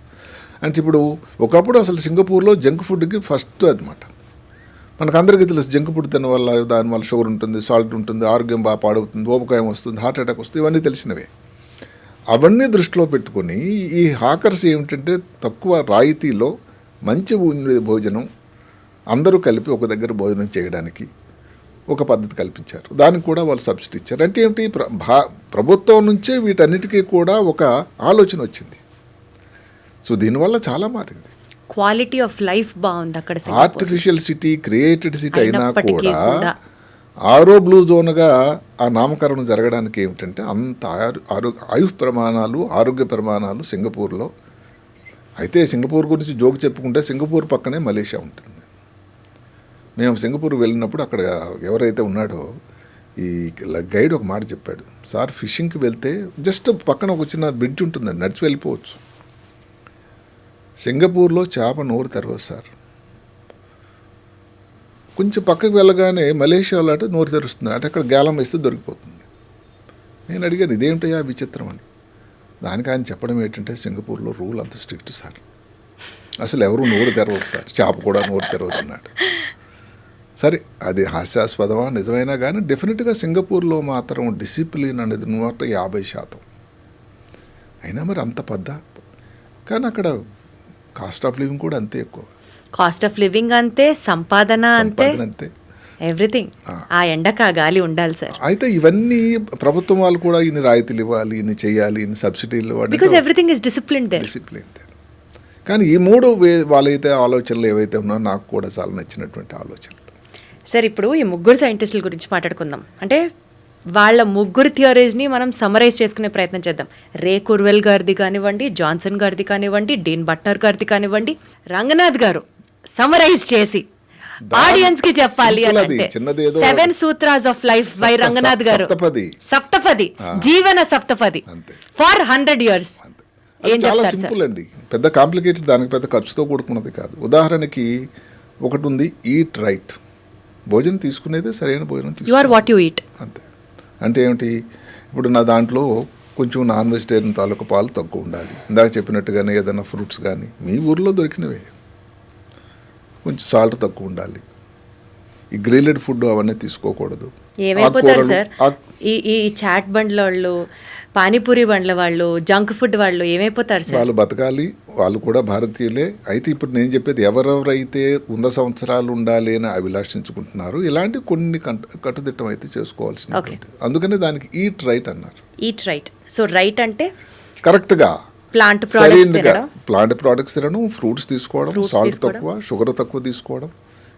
అంటే ఇప్పుడు ఒకప్పుడు అసలు సింగపూర్లో జంక్ ఫుడ్కి ఫస్ట్ అనమాట. మనకందరికీ తెలుసు, జంక్ ఫుడ్ తిన వల్ల దానివల్ల షుగర్ ఉంటుంది, సాల్ట్ ఉంటుంది, ఆరోగ్యం బాగా పాడవుతుంది, ఊబకాయం వస్తుంది, హార్ట్ అటాక్ వస్తుంది, ఇవన్నీ తెలిసినవే. అవన్నీ దృష్టిలో పెట్టుకొని ఈ హాకర్స్ ఏమిటంటే తక్కువ రాయితీలో మంచి భోజనం అందరూ కలిపి ఒక దగ్గర భోజనం చేయడానికి ఒక పద్ధతి కల్పించారు. దానికి కూడా వాళ్ళు సబ్సిడీ ఇచ్చారు. అంటే ఏమిటి, ప్రభుత్వం నుంచే వీటన్నిటికీ కూడా ఒక ఆలోచన వచ్చింది. సో దీనివల్ల చాలా మారింది. క్వాలిటీ ఆఫ్ లైఫ్ బాగుంది అక్కడ. ఆర్టిఫిషియల్ సిటీ, క్రియేటెడ్ సిటీ అయినా కూడా ఆరో బ్లూ జోన్గా ఆ నామకరణం జరగడానికి ఏమిటంటే అంత ఆయుష్ ప్రమాణాలు, ఆరోగ్య ప్రమాణాలు సింగపూర్లో. అయితే సింగపూర్ గురించి జోక్ చెప్పుకుంటే సింగపూర్ పక్కనే మలేషియా ఉంటుంది. మేము సింగపూర్ వెళ్ళినప్పుడు అక్కడ ఎవరైతే ఉన్నాడో ఈ గైడ్ ఒక మాట చెప్పాడు, సార్ ఫిషింగ్కి వెళ్తే జస్ట్ పక్కన ఒక చిన్న బ్రిడ్జ్ ఉంటుందండి, నడిచి వెళ్ళిపోవచ్చు. సింగపూర్లో చేప నోరు తెరవదు సార్. కొంచెం పక్కకు వెళ్ళగానే మలేషియాలో అటు నోరు తెరుస్తుంది, అటు అక్కడ గేలం వేస్తే దొరికిపోతుంది. నేను అడిగాను ఇదేమిటయ్యా విచిత్రం అని. దానికి ఆయన చెప్పడం ఏంటంటే సింగపూర్లో రూల్ అంత స్ట్రిక్ట్ సార్, అసలు ఎవరు నోరు తెరవదు సార్, చేప కూడా నోరు తెరవదు అన్నాడు. సరే అది హాస్యాస్పదమా నిజమైనా కానీ డెఫినెట్గా సింగపూర్లో మాత్రం డిసిప్లిన్ అనేది 150%. అయినా మరి అంత పెద్ద, కానీ అక్కడ కాస్ట్ ఆఫ్ లివింగ్ కూడా అంతే ఎక్కువ. కాస్ట్ ఆఫ్ లివింగ్ అంతే, సంపాదన అంతే, ఎవ్రీథింగ్. ఆ ఎండకు ఆ గాలి ఉండాలి సార్. అయితే ఇవన్నీ ప్రభుత్వం వాళ్ళు కూడా ఇన్ని రాయితీలు ఇవ్వాలి, ఇన్ని చేయాలి, ఇన్ని సబ్సిడీలు ఇవ్వాలి, because everything is discipline there. కానీ ఈ 3 వాళ్ళైతే ఆలోచనలు ఏవైతే ఉన్నాయో నాకు కూడా చాలా నచ్చినటువంటి ఆలోచనలు. సార్ ఇప్పుడు ఈ 3 సైంటిస్టుల గురించి మాట్లాడుకుందాం. అంటే వాళ్ళ 3 థియరీస్ని మనం సమరైజ్ చేసుకునే ప్రయత్నం చేద్దాం. రే కుర్వెల్ గారిది కానివ్వండి, జాన్సన్ గారిది కానివ్వండి, డీన్ బట్టర్ గారిది కానివ్వండి, రంగనాథ్ గారు సమరైజ్ చేసి ఆడియన్స్ కి చెప్పాలి అంటే 7 sutras of life by Ranganath గారు, సప్తపది జీవన సప్తపది ఫర్ 100 years. చాలా సింపుల్ అండి, పెద్ద కాంప్లికేటెడ్, దానికి పెద్ద ఖర్చుతో కూడుకున్నది కాదు. ఉదాహరణకి ఒకటి ఉంది, ఈట్ రైట్. భోజనం తీసుకునేదే సరైన భోజనం you are what you eat అంతే. అంటే ఏమిటి, ఇప్పుడు నా దాంట్లో కొంచెం నాన్ వెజిటేరియన్ తాలూకు పాలు తక్కువ ఉండాలి, ఇందాక చెప్పినట్టుగానే ఏదైనా ఫ్రూట్స్ కానీ మీ ఊర్లో దొరికినవే, కొంచెం సాల్ట్ తక్కువ ఉండాలి, ఈ గ్రిల్డ్ ఫుడ్ అవన్నీ తీసుకోకూడదు. ఏమైపోతారు సార్ ఈ చాట్ బండ్ల వాళ్ళు, పానీపూరి బండ్ల వాళ్ళు, జంక్ ఫుడ్ వాళ్ళు ఏమైపోతారు సార్? వాళ్ళు బతకాలి, వాళ్ళు కూడా భారతీయులే. అయితే ఇప్పుడు నేను చెప్పేది ఎవరెవరైతే 100 సంవత్సరాలు ఉండాలి అని అభిలాషించుకుంటున్నారు, ఇలాంటి కొన్ని కట్టుదిట్టం అయితే చేసుకోవాల్సిన. అందుకనే దానికి ఈట్ రైట్ అన్నారు. Eat right. సో రైట్ అంటే కరెక్ట్గా ప్లాంట్ ప్రోడక్ట్స్ తినడం, ఫ్రూట్స్ తీసుకోవడం, సాల్ట్ తక్కువ, షుగర్ తక్కువ తీసుకోవడం.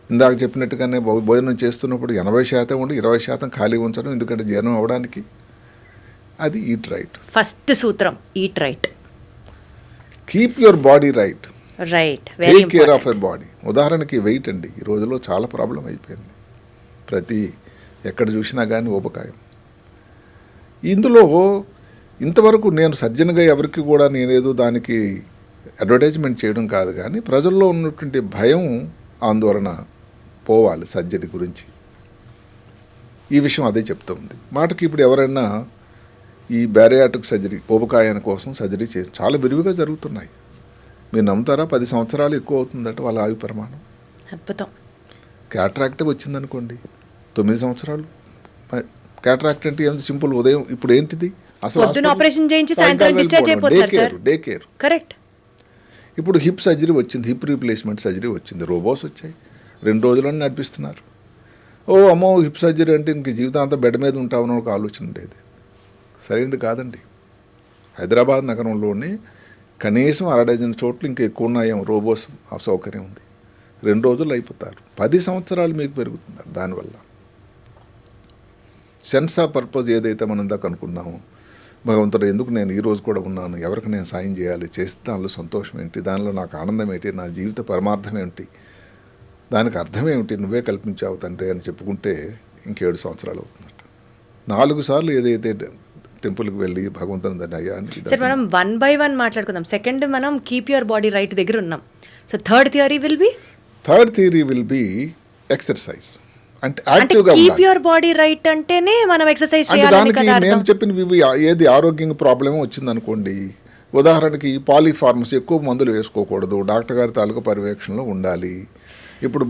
ఇందాక చెప్పినట్టుగానే భోజనం చేస్తున్నప్పుడు 80% ఉండి 20% ఖాళీ ఉంచడం, ఎందుకంటే జీర్ణం అవ్వడానికి. అది ఈట్ రైట్. ఫస్ట్ సూత్రం eat right. Keep your body right, take care of your body. ఉదాహరణకి వెయిట్ అండి, ఈ రోజుల్లో చాలా ప్రాబ్లం అయిపోయింది. ఎక్కడ చూసినా కానీ ఊబకాయం. ఇందులో ఇంతవరకు నేను సర్జన్గా ఎవరికి కూడా నేనేదో దానికి అడ్వర్టైజ్మెంట్ చేయడం కాదు, కానీ ప్రజల్లో ఉన్నటువంటి భయం, ఆందోళన పోవాలి సర్జరీ గురించి. ఈ విషయం అదే చెప్తుంది. మాటకి ఇప్పుడు ఎవరైనా ఈ బ్యారియాట్రిక్ సర్జరీ, ఊబకాయం కోసం సర్జరీ చాలా విరివిగా జరుగుతున్నాయి. మీరు నమ్ముతారా? 10 సంవత్సరాలు ఎక్కువ అవుతుందట వాళ్ళ ఆయు ప్రమాణం. అద్భుతం. క్యాట్రాక్ట్ వచ్చిందనుకోండి 9 సంవత్సరాలు. క్యాట్రాక్ట్ అంటే ఏం సింపుల్, ఉదయం. ఇప్పుడు ఏంటిది అసలు? పొద్దున ఆపరేషన్ చేయించి సాయంత్రం డిశ్చార్జ్ అయిపోతారు సార్. Day care. కరెక్ట్. ఇప్పుడు హిప్ సర్జరీ వచ్చింది, హిప్ రీప్లేస్మెంట్ సర్జరీ వచ్చింది, రోబోస్ వచ్చాయి, 2 రోజులను నడిపిస్తున్నారు. ఓ అమ్మో, హిప్ సర్జరీ అంటే ఇంక జీవితాంతం బెడ్ మీద ఉంటామని ఒక ఆలోచన ఉండేది. సరైనది కాదండి. హైదరాబాద్ నగరంలోనే కనీసం 60 చోట్ల ఇంకా ఎక్కువ ఉన్నాయేమో రోబోస్ సౌకర్యం ఉంది. 2 రోజులు అయిపోతారు. 10 సంవత్సరాలు మీకు పెరుగుతుంది దానివల్ల. సెన్స్ ఆఫ్ పర్పస్ ఏదైతే మనం ఇందాక అనుకున్నామో, భగవంతుడు ఎందుకు నేను ఈ రోజు కూడా ఉన్నాను, ఎవరికి నేను సాయం చేయాలి, చేస్తే దానిలో సంతోషం ఏంటి, దానిలో నాకు ఆనందం ఏంటి, నా జీవిత పరమార్థం ఏంటి, దానికి అర్థం ఏమిటి, నువ్వే కల్పించావు తండ్రి అని చెప్పుకుంటే ఇంక 7 సంవత్సరాలు అవుతుందట. 4 సార్లు ఏదైతే టెంపుల్కి వెళ్ళి భగవంతుని దాన్ని అయ్యా అని. సార్ మనం 1 by 1 మాట్లాడుకుందాం. సెకండ్ మనం కీప్ యువర్ బాడీ రైట్ దగ్గర ఉన్నాం. So third theory will be exercise. అంటే యాక్టివ్గా కీప్ యువర్ బాడీ రైట్ అంటేనే మనం ఎక్సర్సైజ్ అంటే చేయాలని దానికి కదా నేను అర్థం. చెప్పిన ఏది ఆరోగ్యం ప్రాబ్లం వచ్చిందనుకోండి, ఉదాహరణకి పాలీఫార్మసీ, ఎక్కువ మందులు వేసుకోకూడదు, డాక్టర్ గారి తాలూకా పర్యవేక్షణలో ఉండాలి. ఇప్పుడు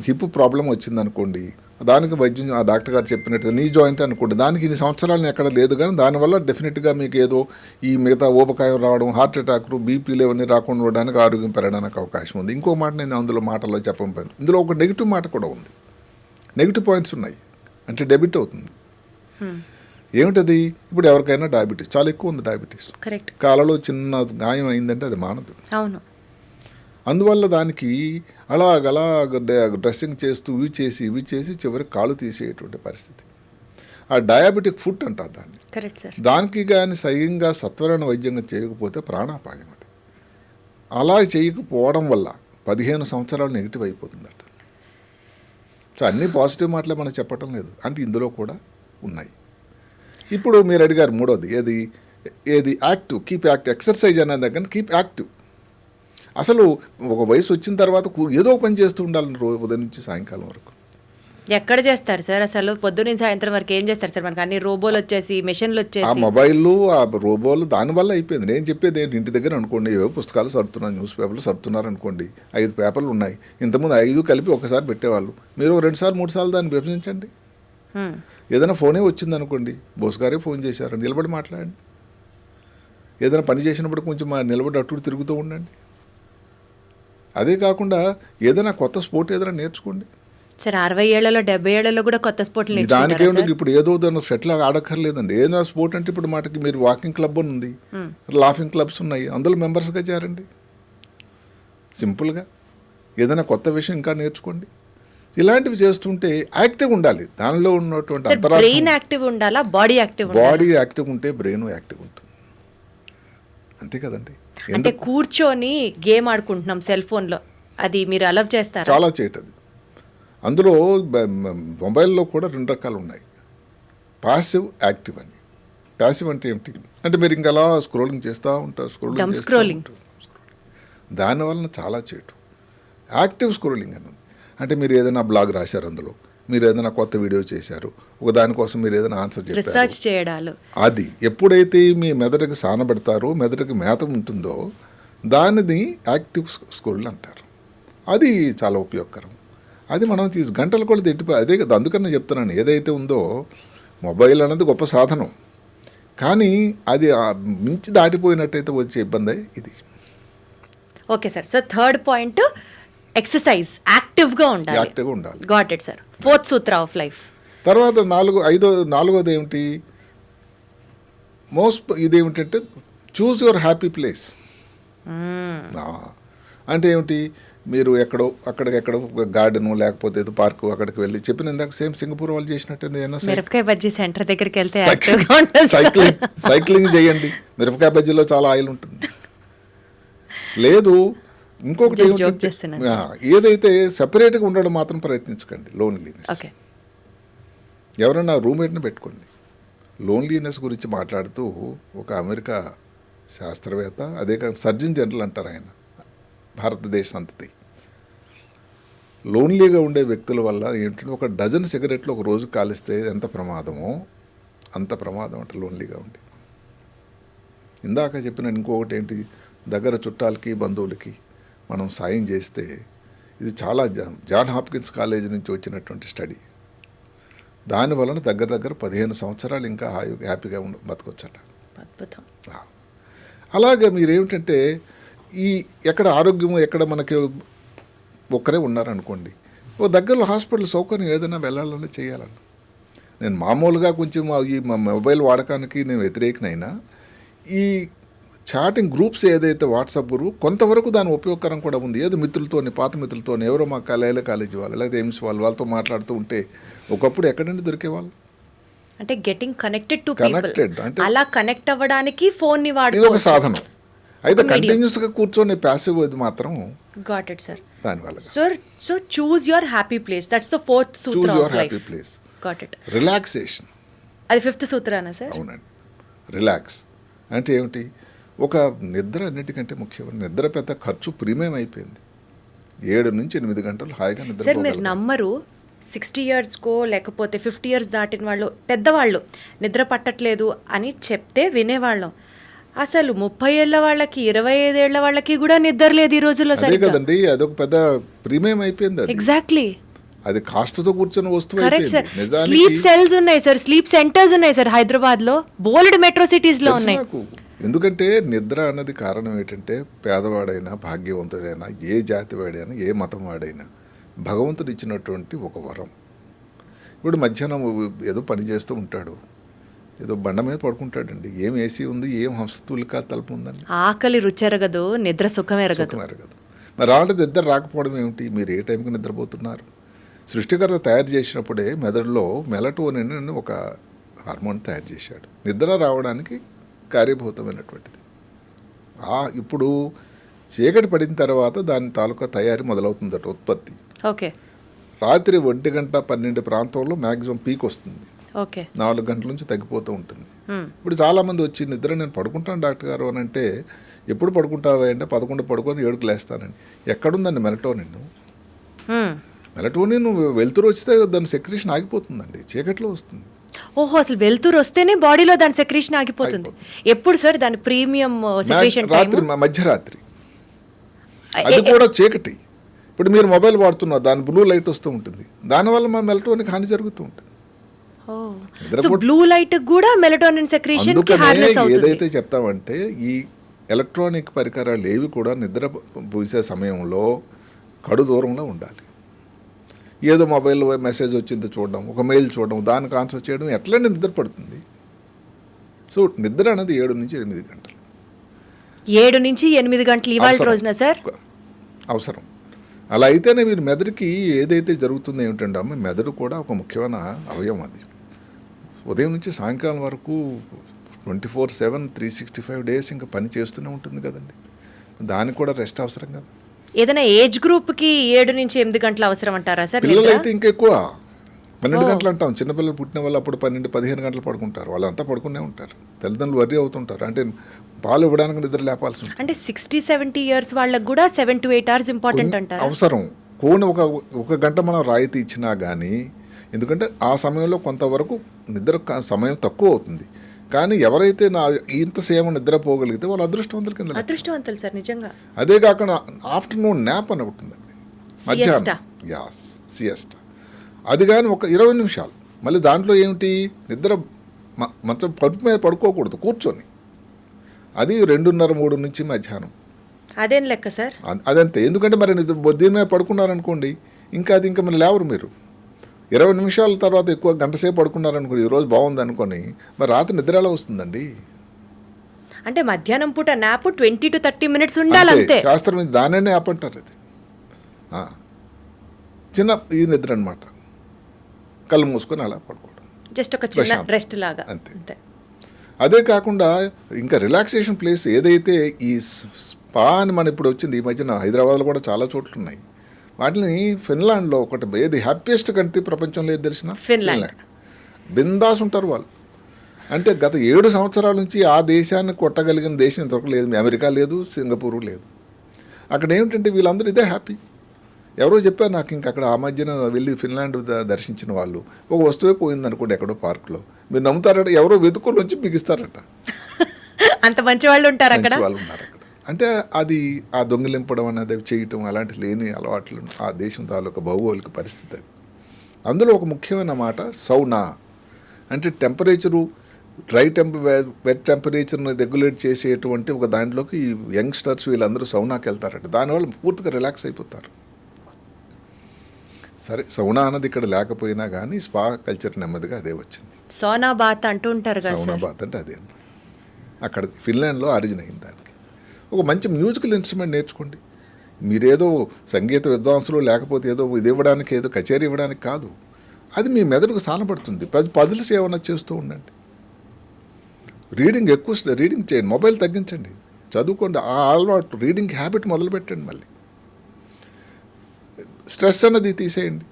హిప్ ప్రాబ్లం వచ్చిందనుకోండి, దానికి వైద్యం ఆ డాక్టర్ గారు చెప్పినట్టు నీ జాయింట్ అనుకోండి, దానికి ఇన్ని సంవత్సరాలు ఎక్కడ లేదు, కానీ దానివల్ల డెఫినెట్గా మీకు ఏదో ఈ మిగతా ఊబకాయం రావడం, హార్ట్ అటాక్లు, బీపీలు ఇవన్నీ రాకుండా ఉండడానికి, ఆరోగ్యం పెరగడానికి అవకాశం ఉంది. ఇంకో మాట నేను అందులో మాటల్లో చెప్పకపోయాను. ఇందులో ఒక నెగిటివ్ మాట కూడా ఉంది. నెగిటివ్ పాయింట్స్ ఉన్నాయి. అంటే డెబిట్ అవుతుంది. ఏమిటది? ఇప్పుడు ఎవరికైనా డయాబెటీస్ చాలా ఎక్కువ ఉంది. Diabetes correct. కాలలో చిన్న గాయం అయిందంటే అది మానదు. అవును. అందువల్ల దానికి అలాగ డ్రెస్సింగ్ చేస్తూ ఇవి చేసి చివరికి కాలు తీసేటువంటి పరిస్థితి. ఆ డయాబెటిక్ ఫుట్ అంటారు దాన్ని. Correct sir. దానికి కానీ సరిగ్గా సత్వరణ వైద్యంగా చేయకపోతే ప్రాణాపాయం అది. అలా చేయకపోవడం వల్ల 15 సంవత్సరాలు నెగిటివ్ అయిపోతుందట. సో అన్నీ పాజిటివ్ మాటలే మనం చెప్పటం లేదు, అంటే ఇందులో కూడా ఉన్నాయి. ఇప్పుడు మీరు అడిగారు మూడోది ఏది యాక్టివ్, కీప్ యాక్టివ్. ఎక్సర్సైజ్ అనేది దగ్గర కీప్ యాక్టివ్. అసలు ఒక వయసు వచ్చిన తర్వాత ఏదో పని చేస్తూ ఉండాలని ఉదయం నుంచి సాయంకాలం వరకు. ఎక్కడ చేస్తారు సార్? అసలు పొద్దున్న సాయంత్రం వరకు ఏం చేస్తారు సార్? మనకి అన్ని రోబోలు వచ్చేసి, మెషిన్లు ఆ వచ్చేసి, మొబైల్లు, ఆ రోబోలు, దానివల్ల అయిపోయింది. నేను చెప్పేది ఏంటి, ఇంటి దగ్గర అనుకోండి, ఏవో పుస్తకాలు సర్దుతున్నారు, న్యూస్ పేపర్లు సర్దుతున్నారు అనుకోండి, 5 పేపర్లు ఉన్నాయి. ఇంతకుముందు 5 కలిపి ఒకసారి పెట్టేవాళ్ళు. మీరు 2 సార్లు 3 సార్లు దాన్ని విభజించండి. ఏదైనా ఫోనే వచ్చింది అనుకోండి, బోస్ గారే ఫోన్ చేశారు, నిలబడి మాట్లాడండి. ఏదైనా పని చేసినప్పుడు కొంచెం నిలబడి అటు తిరుగుతూ ఉండండి. అదే కాకుండా ఏదైనా కొత్త స్పోర్ట్ ఏదైనా నేర్చుకోండి. సార్ 60 ఏళ్లలో 70 ఏళ్లలో కూడా కొత్త స్పోర్ట్లు దానికే నేర్చుకుంటారా? ఇప్పుడు ఏదో దాని షటిల్ ఆడక్కర్లేదండి. ఏదైనా స్పోర్ట్ అంటే ఇప్పుడు మాటకి మీరు వాకింగ్ క్లబ్ అని ఉంది, లాఫింగ్ క్లబ్స్ ఉన్నాయి, అందులో మెంబర్స్గా చేరండి. సింపుల్గా ఏదైనా కొత్త విషయం ఇంకా నేర్చుకోండి. ఇలాంటివి చేస్తుంటే యాక్టివ్ ఉండాలి. దానిలో ఉన్నటువంటి బ్రెయిన్ యాక్టివ్ ఉండాలా, బాడీ యాక్టివ్? బాడీ యాక్టివ్ ఉంటే బ్రెయిన్ యాక్టివ్ ఉంటుంది. అంతే కదండి. అంటే కూర్చొని గేమ్ ఆడుకుంటున్నాం సెల్ ఫోన్లో, అది మీరు అలవ్ చేస్తారా? చాలా చేయటది. అందులో మొబైల్లో కూడా 2 రకాలు ఉన్నాయి, పాసివ్, యాక్టివ్ అని. పాసివ్ అంటే ఏమిటి అంటే మీరు ఇంకా అలా స్క్రోలింగ్ చేస్తూ ఉంటారు, స్క్రోలింగ్. దానివల్ల చాలా చేయటం. యాక్టివ్ స్క్రోలింగ్ అని అంటే మీరు ఏదైనా బ్లాగ్ రాశారు, అందులో మీరు ఏదైనా కొత్త వీడియో చేశారు, ఒక దానికోసం మీరు ఏదైనా ఆన్సర్ చేశారు, రీసెర్చ్ చేయడాలు. అది ఎప్పుడైతే మీ మెదడుకి సానబెడతారో, మెదడుకి మేత ఉంటుందో, దానిని యాక్టివ్ స్క్రోల్ అంటారు. అది చాలా ఉపయోగకరం. అది మనం గంటల కూడా తిట్టిపోయి అదే కదా. అందుకని నేను చెప్తున్నాను, ఏదైతే ఉందో మొబైల్ అనేది గొప్ప సాధనం, కానీ అది మించి దాటిపోయినట్టయితే వచ్చే ఇబ్బంది ఇది. Okay sir. So third point exercise, యాక్టివ్గా ఉండాలి. Got it sir. 4th Sutra of life. తర్వాత నాలుగోది ఏమిటి, ఇదేమిటంటే చూస్ యువర్ హ్యాపీ ప్లేస్. అంటే ఏమిటి, మీరు అక్కడికెక్కడో గార్డెను లేకపోతే ఏదో పార్కు అక్కడికి వెళ్ళి చెప్పిన ఇందాక సేమ్ సింగపూర్ వాళ్ళు చేసినట్టు మిరపకాయ బజ్జీ సెంటర్ దగ్గరికి వెళ్తే సైక్లింగ్ చేయండి. మిరపకాయ బజ్జీలో చాలా ఆయిల్ ఉంటుంది. లేదు ఇంకొకటి ఏదైతే సెపరేట్గా ఉండడం మాత్రం ప్రయత్నించకండి. లోన్లీనెస్. ఎవరైనా రూమ్మేట్ని పెట్టుకోండి. లోన్లీనెస్ గురించి మాట్లాడుతూ ఒక అమెరికా శాస్త్రవేత్త, అదే కాక సర్జన్ జనరల్ అంటారు ఆయన, భారతదేశ సంతతి. లోన్లీగా ఉండే వ్యక్తుల వల్ల ఏంటంటే ఒక డజన్ సిగరెట్లు ఒక రోజు కాలిస్తే ఎంత ప్రమాదమో అంత ప్రమాదం అంటే లోన్లీగా ఉండి. ఇందాక చెప్పిన ఇంకొకటి ఏంటి, దగ్గర చుట్టాలకి బంధువులకి మనం సాయం చేస్తే, ఇది చాలా జాన్ హాప్కిన్స్ కాలేజీ నుంచి వచ్చినటువంటి స్టడీ. దాని వలన దగ్గర దగ్గర 15 సంవత్సరాలు ఇంకా హ్యాపీగా బతకొచ్చట. అద్భుతం. అలాగే మీరేమిటంటే ఈ ఎక్కడ ఆరోగ్యం ఎక్కడ మనకి ఒక్కరే ఉన్నారనుకోండి, ఓ దగ్గరలో హాస్పిటల్ సౌకర్యం ఏదైనా వెళ్ళాలని చేయాలని. నేను మామూలుగా కొంచెం ఈ మొబైల్ వాడకానికి నేను వ్యతిరేకనైనా, ఈ చాటింగ్ గ్రూప్స్ ఏదైతే వాట్సాప్ గ్రూప్ కొంతవరకు దాని ఉపయోగకరం కూడా ఉంది. ఏదో మిత్రులతోని, పాత మిత్రులతోని, ఎవరో మా కాలేజీ వాళ్ళు లేదా ఎయిమ్స్ వాళ్ళతో మాట్లాడుతూ ఉంటే ఒకప్పుడు ఎక్కడండి దొరికేవాళ్ళు. అంటే గెటింగ్ కనెక్టెడ్ టు కనెక్టెడ్ అంటే అలా కనెక్ట్ అవ్వడానికి ఫోన్ ని ఇది ఒక వాడుకోవచ్చు. సాధనం. అయితే కంటిన్యూస్గా కూర్చొని ప్యాసివ్ అది మాత్రం గాట్ ఇట్ సార్. దానివల్ల sir, so choose your happy place, that's the fourth choose Sutra your of happy life. Place. Got it. Relaxation. అది ఫిఫ్త్ సూత్రానా సార్? అవునండి. రిలాక్స్ అంటే ఏమిటి, ఒక నిద్ర అన్నిటికంటే ముఖ్యమైన నిద్ర పెద్ద ఖర్చు ప్రీమియం అయిపోయింది. 7 నుంచి 8 గంటలు హాయిగా సార్ మీరు నిద్రపోగలగాలి. నమ్మరు, 60 ఇయర్స్కో లేకపోతే 50 ఇయర్స్ దాటిన వాళ్ళు పెద్దవాళ్ళు నిద్ర పట్టట్లేదు అని చెప్తే వినేవాళ్ళం. అసలు 30 ఏళ్ల వాళ్ళకి, 25 ఏళ్ల వాళ్ళకి కూడా నిద్ర లేదు ఈ రోజుల్లో. అదే సరిగ్గా కదండి, అదొక పెద్ద ప్రీమియం అయిపోయింది. అది ఎగ్జాక్ట్లీ అది కాస్ట్తో కూర్చొని వస్తువు కరెక్ట్ సార్. అయిపోయింది. స్లీప్ నిజానికి సెల్స్ ఉన్నాయి సార్, స్లీప్ సెంటర్స్ ఉన్నాయి సార్ హైదరాబాద్ లో, బోల్డ్ మెట్రో సిటీస్ లో తెలుసు ఉన్నాయి. నాకు. ఎందుకంటే నిద్ర అన్నది కారణం ఏంటంటే, పేదవాడైనా భాగ్యవంతుడైనా, ఏ జాతి వాడైనా, ఏ మతం వాడైనా భగవంతుడు ఇచ్చినటువంటి ఒక వరం. ఇప్పుడు మధ్యాహ్నం ఏదో పని చేస్తూ ఉంటాడు, ఏదో బండ మీద పడుకుంటాడండి, ఏం ఏసీ ఉంది, ఏం హంసతులికా తలుపు ఉందండి, ఆకలి రుచెరగదు, నిద్ర సుఖం ఎరగదు. సుఖం ఎరగదు. మరి అలాంటి నిద్ర రాకపోవడం ఏమిటి, మీరు ఏ టైంకి నిద్రపోతున్నారు? సృష్టికర్త తయారు చేసినప్పుడే మెదడులో మెలటోనిన్ అని ఒక హార్మోన్ తయారు చేశాడు, నిద్ర రావడానికి కార్యభూతమైనటువంటిది. ఇప్పుడు చీకటి పడిన తర్వాత దాని తాలూకా తయారీ మొదలవుతుందట, ఉత్పత్తి. ఓకే రాత్రి 1 గంట 12 ప్రాంతంలో మ్యాక్సిమం పీక్ వస్తుంది, ఓకే 4 గంటల నుంచి తగ్గిపోతూ ఉంటుంది. ఇప్పుడు చాలామంది వచ్చి నిద్ర నేను పడుకుంటాను డాక్టర్ గారు అని అంటే, ఎప్పుడు పడుకుంటావా అంటే 11 పడుకొని 7కి లేస్తానండి. ఎక్కడుందండి మెలటోనిన్? మెలటోనిన్ వెలుతురు వస్తే దాని సెక్రేషన్ ఆగిపోతుందండి, చీకట్లో వస్తుంది. ఓహో, అసలు వెలుతురు వస్తేనే బాడీలో దాని సెక్రేషన్ ఆగిపోతుంది. ఎప్పుడు సార్ దాని ప్రీమియం సెక్రేషన్ రాత్రి మధ్యరాత్రి, అది కూడా చీకటి. ఇప్పుడు మీరు మొబైల్ వాడుతున్నారు, దాని బ్లూ లైట్ వస్తూ ఉంటుంది, దానివల్ల మన మెలటోనిక్ హాని జరుగుతూ ఉంటుంది. బ్లూ లైట్ కూడా మెలటోనిన్ సెక్రేషన్ కి హార్నెస్ అవుతుంది. ఏదైతే చెప్తామంటే, ఈ ఎలక్ట్రానిక్ పరికరాలు ఏవి కూడా నిద్ర పూసే సమయంలో కడు దూరంలో ఉండాలి. ఏదో మొబైల్లో మెసేజ్ వచ్చింది చూడడం, ఒక మెయిల్ చూడడం, దానికి ఆన్సర్ చేయడం ఎట్లంటే నిద్ర పడుతుంది. సో నిద్ర అనేది 7 నుంచి 8 గంటలు. 7 నుంచి 8 గంటలు ఇవాళ రోజున సార్ అవసరం. అలా అయితేనే మీరు మెదడుకి ఏదైతే జరుగుతుందో ఏమిటంటే అమ్మ, మెదడు కూడా ఒక ముఖ్యమైన అవయవం. అది ఉదయం నుంచి సాయంకాలం వరకు 24/7 365 డేస్ ఇంకా పని చేస్తూనే ఉంటుంది కదండి. దానికి కూడా రెస్ట్ అవసరం కదా. ఏదైనా ఏజ్ గ్రూప్ కి 7 నుంచి 8 గంటలు అవసరం అంటారా సార్? పిల్లలు అయితే ఇంకెక్కువ, 12 గంటలు అంటాం. చిన్నపిల్లలు పుట్టిన వాళ్ళు అప్పుడు 12-15 గంటలు పడుకుంటారు, వాళ్ళంతా పడుకునే ఉంటారు. తల్లిదండ్రులు వర్రీ అవుతుంటారు, అంటే పాలు ఇవ్వడానికి నిద్ర లేపాల్సి ఉంటుంది. అంటే 60-70 ఇయర్స్ వాళ్ళకి కూడా 7 to 8 hours ఇంపార్టెంట్ అంటారు. అవసరం. ఒక గంట మనం రాయితీ ఇచ్చినా కానీ, ఎందుకంటే ఆ సమయంలో కొంతవరకు నిద్ర సమయం తక్కువ అవుతుంది. కానీ ఎవరైతే ఇంతసేపు నిద్రపోగలిగితే వాళ్ళు అదృష్టవంతుల కింద. అదృష్టవంతులు సార్ నిజంగా. అదే కాకుండా ఆఫ్టర్నూన్ న్యాప్ అని ఉంటుందండి, మధ్యాహ్నం సియస్టా. అది కానీ ఒక 20 నిమిషాలు. మళ్ళీ దాంట్లో ఏమిటి, నిద్ర మంచం పడుపు మీద పడుకోకూడదు, కూర్చొని. అది 2:30-3 నుంచి మధ్యాహ్నం. అదేం లెక్క సార్? అదంతే. ఎందుకంటే మరి దీని మీద పడుకున్నారనుకోండి, ఇంకా మరి లేవరు మీరు. 20 నిమిషాల తర్వాత ఎక్కువ గంట సేపు పడుకున్నారనుకోండి, ఈరోజు బాగుంది అనుకోని, మరి రాత్రి నిద్ర ఎలా వస్తుందండి? అంటే మధ్యాహ్నం పూట నాప్ 20 to 30 minutes ఉండాలంతే. శాస్త్రం మీద దానినే యాప్ అంటారు. అది చిన్న ఈ నిద్ర అనమాట, కళ్ళు మూసుకొని అలా పడుకోవడం, జస్ట్ ఒక చిన్న రెస్ట్ లాగా అంతే. అదే కాకుండా ఇంకా రిలాక్సేషన్ ప్లేస్ ఏదైతే ఈ స్పా అని మన ఇప్పుడు వచ్చింది ఈ మధ్యన, హైదరాబాద్లో కూడా చాలా చోట్ల ఉన్నాయి. వాటిని ఫిన్లాండ్లో ఒకటి, ఏది హ్యాపీయెస్ట్ కంట్రీ ప్రపంచంలో ఏది తెలిసిన? ఫిన్లాండ్. బిందాస్ ఉంటారు వాళ్ళు. అంటే గత 7 సంవత్సరాల నుంచి ఆ దేశాన్ని కొట్టగలిగిన దేశం ఇంతవరకు లేదు. అమెరికా లేదు, సింగపూరు లేదు. అక్కడ ఏమిటంటే వీళ్ళందరూ ఇదే హ్యాపీ. ఎవరో చెప్పారు నాకు, ఇంక అక్కడ ఆ మధ్యన వెళ్ళి ఫిన్లాండ్ దర్శించిన వాళ్ళు, ఒక వస్తువే పోయిందనుకోండి ఎక్కడో పార్క్లో, మీరు నమ్ముతారట, ఎవరో వెతుకుని వచ్చి మీకు ఇస్తారట. అంత మంచి వాళ్ళు ఉంటారు అక్కడ. మంచి వాళ్ళు ఉన్నారు అక్కడ. అంటే అది ఆ దొంగిలింపడం అనేది చేయటం అలాంటి లేని అలవాట్లు ఆ దేశం తాలూకా భౌగోళిక పరిస్థితి అది. అందులో ఒక ముఖ్యమైన మాట సౌనా, అంటే టెంపరేచరు వెట్ టెంపరేచర్ని రెగ్యులేట్ చేసేటువంటి ఒక దాంట్లోకి ఈ యంగ్స్టర్స్ వీళ్ళందరూ సౌనాకి వెళ్తారట. దానివల్ల పూర్తిగా రిలాక్స్ అయిపోతారు. సరే, సౌనా అన్నది ఇక్కడ లేకపోయినా కానీ స్పా కల్చర్ నెమ్మదిగా అదే వచ్చింది. సోనా బాత్ అంటూ ఉంటారు కదా సౌనా సార్. బాత్ అంటే అదే అక్కడ ఫిన్లాండ్లో ఆరిజిన్ అయింది. దానికి ఒక మంచి మ్యూజికల్ ఇన్స్ట్రుమెంట్ నేర్చుకోండి. మీరేదో సంగీత విద్వాంసులు లేకపోతే ఏదో ఇది ఇవ్వడానికి, ఏదో కచేరీ ఇవ్వడానికి కాదు. అది మీ మెదడుకు సానపడుతుంది. పజిల్స్ ఏమన్నా చేస్తూ ఉండండి. ఎక్కువ రీడింగ్ చేయండి. మొబైల్ తగ్గించండి, చదువుకోండి. ఆ అలవాటు రీడింగ్ హ్యాబిట్ మొదలు పెట్టండి. మళ్ళీ స్ట్రెస్ అన్నది తీసేయండి.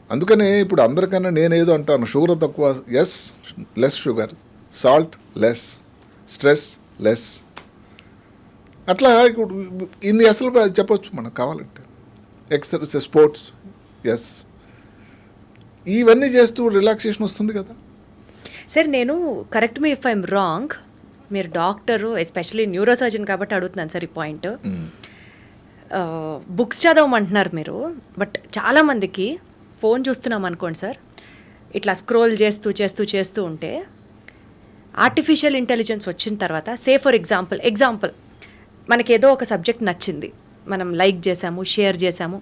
అందుకనే ఇప్పుడు అందరికన్నా నేనేదో అంటాను, షుగర్ తక్కువ, yes, less sugar, salt less, stress less. అట్లా ఇప్పుడు ఇన్ని అసలు చెప్పొచ్చు మనకు కావాలంటే. ఎక్సర్సైజ్, స్పోర్ట్స్, ఎస్, ఇవన్నీ చేస్తూ రిలాక్సేషన్ వస్తుంది కదా. సార్ నేను correct me if I'm wrong, మీరు డాక్టరు, ఎస్పెషలీ న్యూరో సర్జన్ కాబట్టి అడుగుతున్నాను సార్ ఈ పాయింట్. బుక్స్ చదవమంటున్నారు మీరు, బట్ చాలామందికి ఫోన్ చూస్తున్నాం అనుకోండి సార్, ఇట్లా స్క్రోల్ చేస్తూ చేస్తూ చేస్తూ ఉంటే ఆర్టిఫిషియల్ ఇంటెలిజెన్స్ వచ్చిన తర్వాత, సే ఫర్ ఎగ్జాంపుల్ మనకి ఏదో ఒక సబ్జెక్ట్ నచ్చింది, మనం లైక్ చేసాము, షేర్ చేసాము.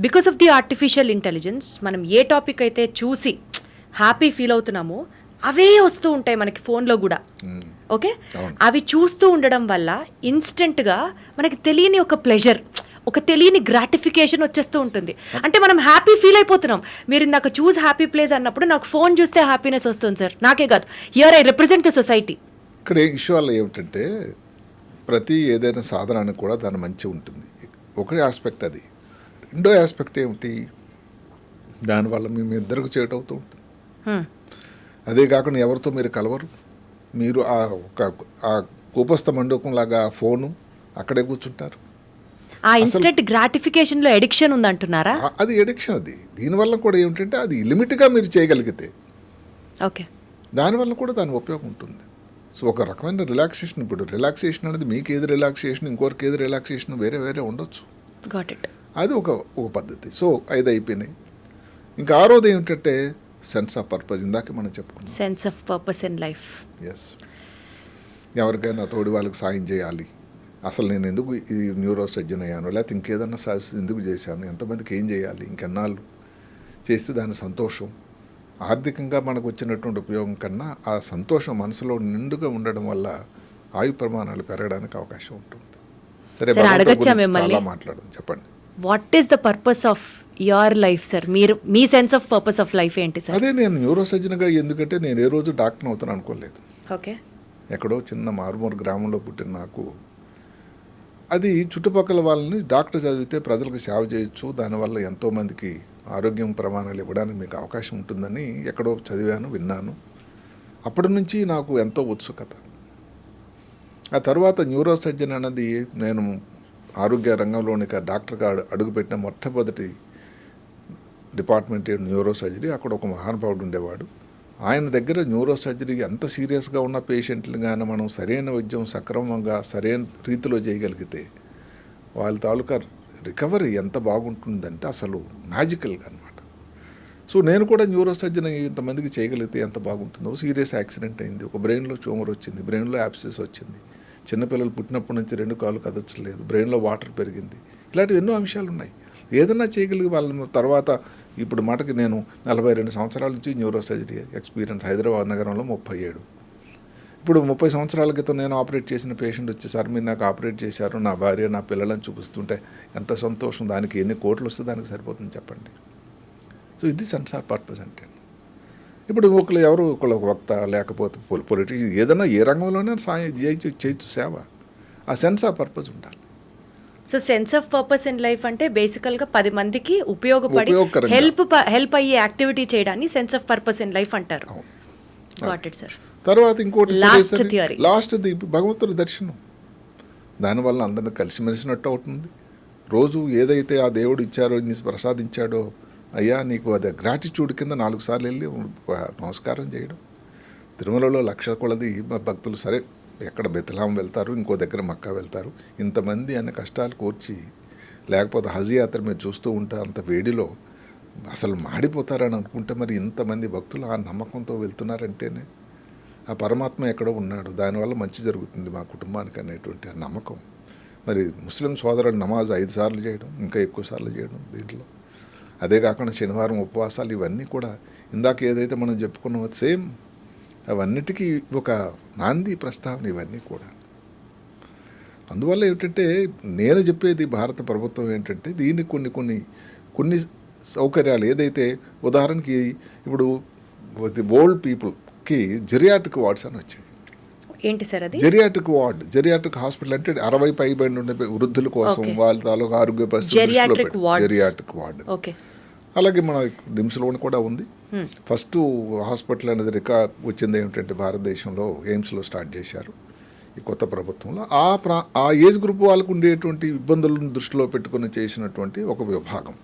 Because of the artificial intelligence మనం ఏ టాపిక్ అయితే చూసి హ్యాపీ ఫీల్ అవుతున్నామో అవే వస్తూ ఉంటాయి మనకి ఫోన్లో కూడా. ఓకే, అవి చూస్తూ ఉండడం వల్ల ఇన్స్టెంట్గా మనకి తెలియని ఒక ప్లెజర్, ఒక తెలియని గ్రాటిఫికేషన్ వచ్చేస్తూ ఉంటుంది. అంటే మనం హ్యాపీ ఫీల్ అయిపోతున్నాం. మీరు ఇందాక చూస్ హ్యాపీ ప్లేస్ అన్నప్పుడు నాకు ఫోన్ చూస్తే హ్యాపీనెస్ వస్తుంది సార్. నాకే కాదు, here I represent the society. ఇక్కడ ఇష్యూ వల్ల ఏమిటంటే ప్రతి ఏదైనా సాధనానికి కూడా దాని మంచి ఉంటుంది. ఒకటి ఆస్పెక్ట్ అది. రెండో ఆస్పెక్ట్ ఏమిటి, దానివల్ల మీ ఇద్దరికి చేటు అవుతూ ఉంటుంది. అదే కాకుండా ఎవరితో మీరు కలవరు. మీరు ఆ కూపస్థ మండపంలాగా ఫోను అక్కడే కూర్చుంటారు. ఆ ఇన్స్టెంట్ గ్రాటిఫికేషన్లో ఎడిక్షన్ ఉందంటున్నారా? అది ఎడిక్షన్. అది దీనివల్ల కూడా ఏమిటంటే అది లిమిట్గా మీరు చేయగలిగితే ఓకే, దానివల్ల కూడా దాని ఉపయోగం ఉంటుంది. సో ఒక రకమైన రిలాక్సేషన్. ఇప్పుడు రిలాక్సేషన్ అనేది మీకు ఏది రిలాక్సేషన్, ఇంకొకరికి ఏది రిలాక్సేషన్ వేరే వేరే ఉండొచ్చు. Got it. అది ఒక పద్ధతి. సో 5 అయిపోయినాయి. ఇంకా 6వది ఏమిటంటే సెన్స్ ఆఫ్ పర్పస్. ఇందాక మనం చెప్పుకున్నాం, sense of purpose in life. Yes, ఎవరికైనా తోడి వాళ్ళకి సాయం చేయాలి. అసలు నేను ఎందుకు ఈ న్యూరో సర్జన్ అయ్యాను, లేకపోతే ఇంకేదన్నా ఎందుకు చేశాను, ఎంతమందికి ఏం చేయాలి, ఇంకెన్నాళ్ళు చేస్తే దాని సంతోషం, ఆర్థికంగా మనకు వచ్చినటువంటి ఉపయోగం కన్నా ఆ సంతోషం మనసులో నిండుగా ఉండడం వల్ల ఆయు ప్రమాణాలు పెరగడానికి అవకాశం ఉంటుంది. సరే, చాలా మాట్లాడడం, చెప్పండి. What is the purpose of your life sir? మీరు మీ sense of purpose of life ఏంటి సార్? అదే, నేను న్యూరో సర్జన్గా ఎందుకంటే నేను ఏ రోజు డాక్టర్ అవుతాను అనుకోలేదు. ఓకే, ఎక్కడో చిన్న మారుమూరు గ్రామంలో పుట్టిన నాకు అది చుట్టుపక్కల వాళ్ళని డాక్టర్ చదివితే ప్రజలకు సేవ చేయొచ్చు, దానివల్ల ఎంతోమందికి ఆరోగ్యం ప్రమాణాలు ఇవ్వడానికి మీకు అవకాశం ఉంటుందని ఎక్కడో చదివాను, విన్నాను. అప్పటి నుంచి నాకు ఎంతో ఉత్సుకత. ఆ తర్వాత న్యూరో సర్జన్ అన్నది నేను ఆరోగ్య రంగంలోనికి డాక్టర్గా అడుగుపెట్టిన మొట్టమొదటి డిపార్ట్మెంట్ న్యూరో సర్జరీ. అక్కడ ఒక మహానుభావుడు ఉండేవాడు. ఆయన దగ్గర న్యూరో సర్జరీ ఎంత సీరియస్గా ఉన్న పేషెంట్లు కానీ మనం సరైన వైద్యం సక్రమంగా సరైన రీతిలో చేయగలిగితే వాళ్ళ తాలూకా రికవరీ ఎంత బాగుంటుందంటే అసలు మ్యాజికల్గా అనమాట. సో నేను కూడా న్యూరో సర్జన్ ఇంతమందికి చేయగలిగితే ఎంత బాగుంటుందో. సీరియస్ యాక్సిడెంట్ అయింది, ఒక బ్రెయిన్లో ట్యూమర్ వచ్చింది, బ్రెయిన్లో యాప్సిస్ వచ్చింది, చిన్నపిల్లలు పుట్టినప్పటి నుంచి 2 కాళ్ళు కదచ్చలేదు, బ్రెయిన్లో వాటర్ పెరిగింది, ఇలాంటివి ఎన్నో అంశాలు ఉన్నాయి. ఏదన్నా చేయగలిగి వాళ్ళ తర్వాత ఇప్పుడు మటుకు నేను 42 సంవత్సరాల నుంచి న్యూరో సర్జరీ ఎక్స్పీరియన్స్. హైదరాబాద్ నగరంలో 37. ఇప్పుడు 30 సంవత్సరాల క్రితం నేను ఆపరేట్ చేసిన పేషెంట్ వచ్చి, సార్ మీరు నాకు ఆపరేట్ చేశారు, నా భార్య నా పిల్లలను చూపిస్తుంటే ఎంత సంతోషం, దానికి ఎన్ని కోట్లు వస్తే దానికి సరిపోతుంది చెప్పండి. సో ఇది సెన్స్ ఆఫ్ పర్పస్ అంటే. ఇప్పుడు ఒకళ్ళు వక్త లేకపోతే పొలిటీషియన్ ఏదైనా ఏ రంగంలోనే సాయం చేయొచ్చు సేవ. ఆ సెన్స్ ఆఫ్ పర్పస్ ఉండాలి. So sense of purpose in life అంటే బేసికల్గా 10 మందికి ఉపయోగపడి హెల్ప్ అయ్యే యాక్టివిటీ చేయడాన్ని sense of purpose in life అంటారు. Got it sir. తర్వాత ఇంకోటి Last theory. లాస్ట్ది భగవంతుడి దర్శనం. దానివల్ల అందరిని కలిసిమెలిసినట్టు అవుతుంది. రోజు ఏదైతే ఆ దేవుడు ఇచ్చారో ప్రసాదించాడో అయ్యా నీకు అది గ్రాటిట్యూడ్ కింద 4 సార్లు వెళ్ళి నమస్కారం చేయడం. తిరుమలలో 1,00,000 కొలది భక్తులు సరే ఎక్కడ బెత్లెహేం వెళ్తారు, ఇంకో దగ్గర మక్కా వెళ్తారు. ఇంతమంది అన్న కష్టాలు కోర్చి లేకపోతే హజ్ యాత్ర మీరు చూస్తూ ఉంటే అంత వేడిలో అసలు మాడిపోతారని అనుకుంటే మరి ఇంతమంది భక్తులు ఆ నమ్మకంతో వెళ్తున్నారంటేనే ఆ పరమాత్మ ఎక్కడో ఉన్నాడు, దానివల్ల మంచి జరుగుతుంది మా కుటుంబానికి అనేటువంటి ఆ నమ్మకం. మరి ముస్లిం సోదరులు నమాజ్ 5 సార్లు చేయడం, ఇంకా ఎక్కువ సార్లు చేయడం దీంట్లో. అదే కాకుండా శనివారం ఉపవాసాలు ఇవన్నీ కూడా ఇందాక ఏదైతే మనం చెప్పుకున్నామో సేమ్ అవన్నిటికీ ఒక నాంది ప్రస్తావన ఇవన్నీ కూడా. అందువల్ల ఏమిటంటే నేను చెప్పేది భారత ప్రభుత్వం ఏంటంటే దీనికి కొన్ని సౌకర్యాలు ఏదైతే ఉదాహరణకి ఇప్పుడు ఓల్డ్ పీపుల్కి జెరియాట్రిక్ వార్డ్స్ అని వచ్చాయి. ఏంటి సార్ అది? జెరియాట్రిక్ హాస్పిటల్ అంటే 60 పైబడి ఉండే వృద్ధుల కోసం వాళ్ళ తాలూకు ఆరోగ్య పరిస్థితి జెరియాట్రిక్ వార్డ్. ఓకే. అలాగే మన నిమ్స్లోని కూడా ఉంది. ఫస్ట్ హాస్పిటల్ అనేది రికార్డ్ వచ్చింది ఏమిటంటే భారతదేశంలో ఎయిమ్స్లో స్టార్ట్ చేశారు ఈ కొత్త ప్రభుత్వంలో. ఆ ఏజ్ గ్రూప్ వాళ్ళకు ఉండేటువంటి ఇబ్బందులను దృష్టిలో పెట్టుకుని చేసినటువంటి ఒక విభాగం.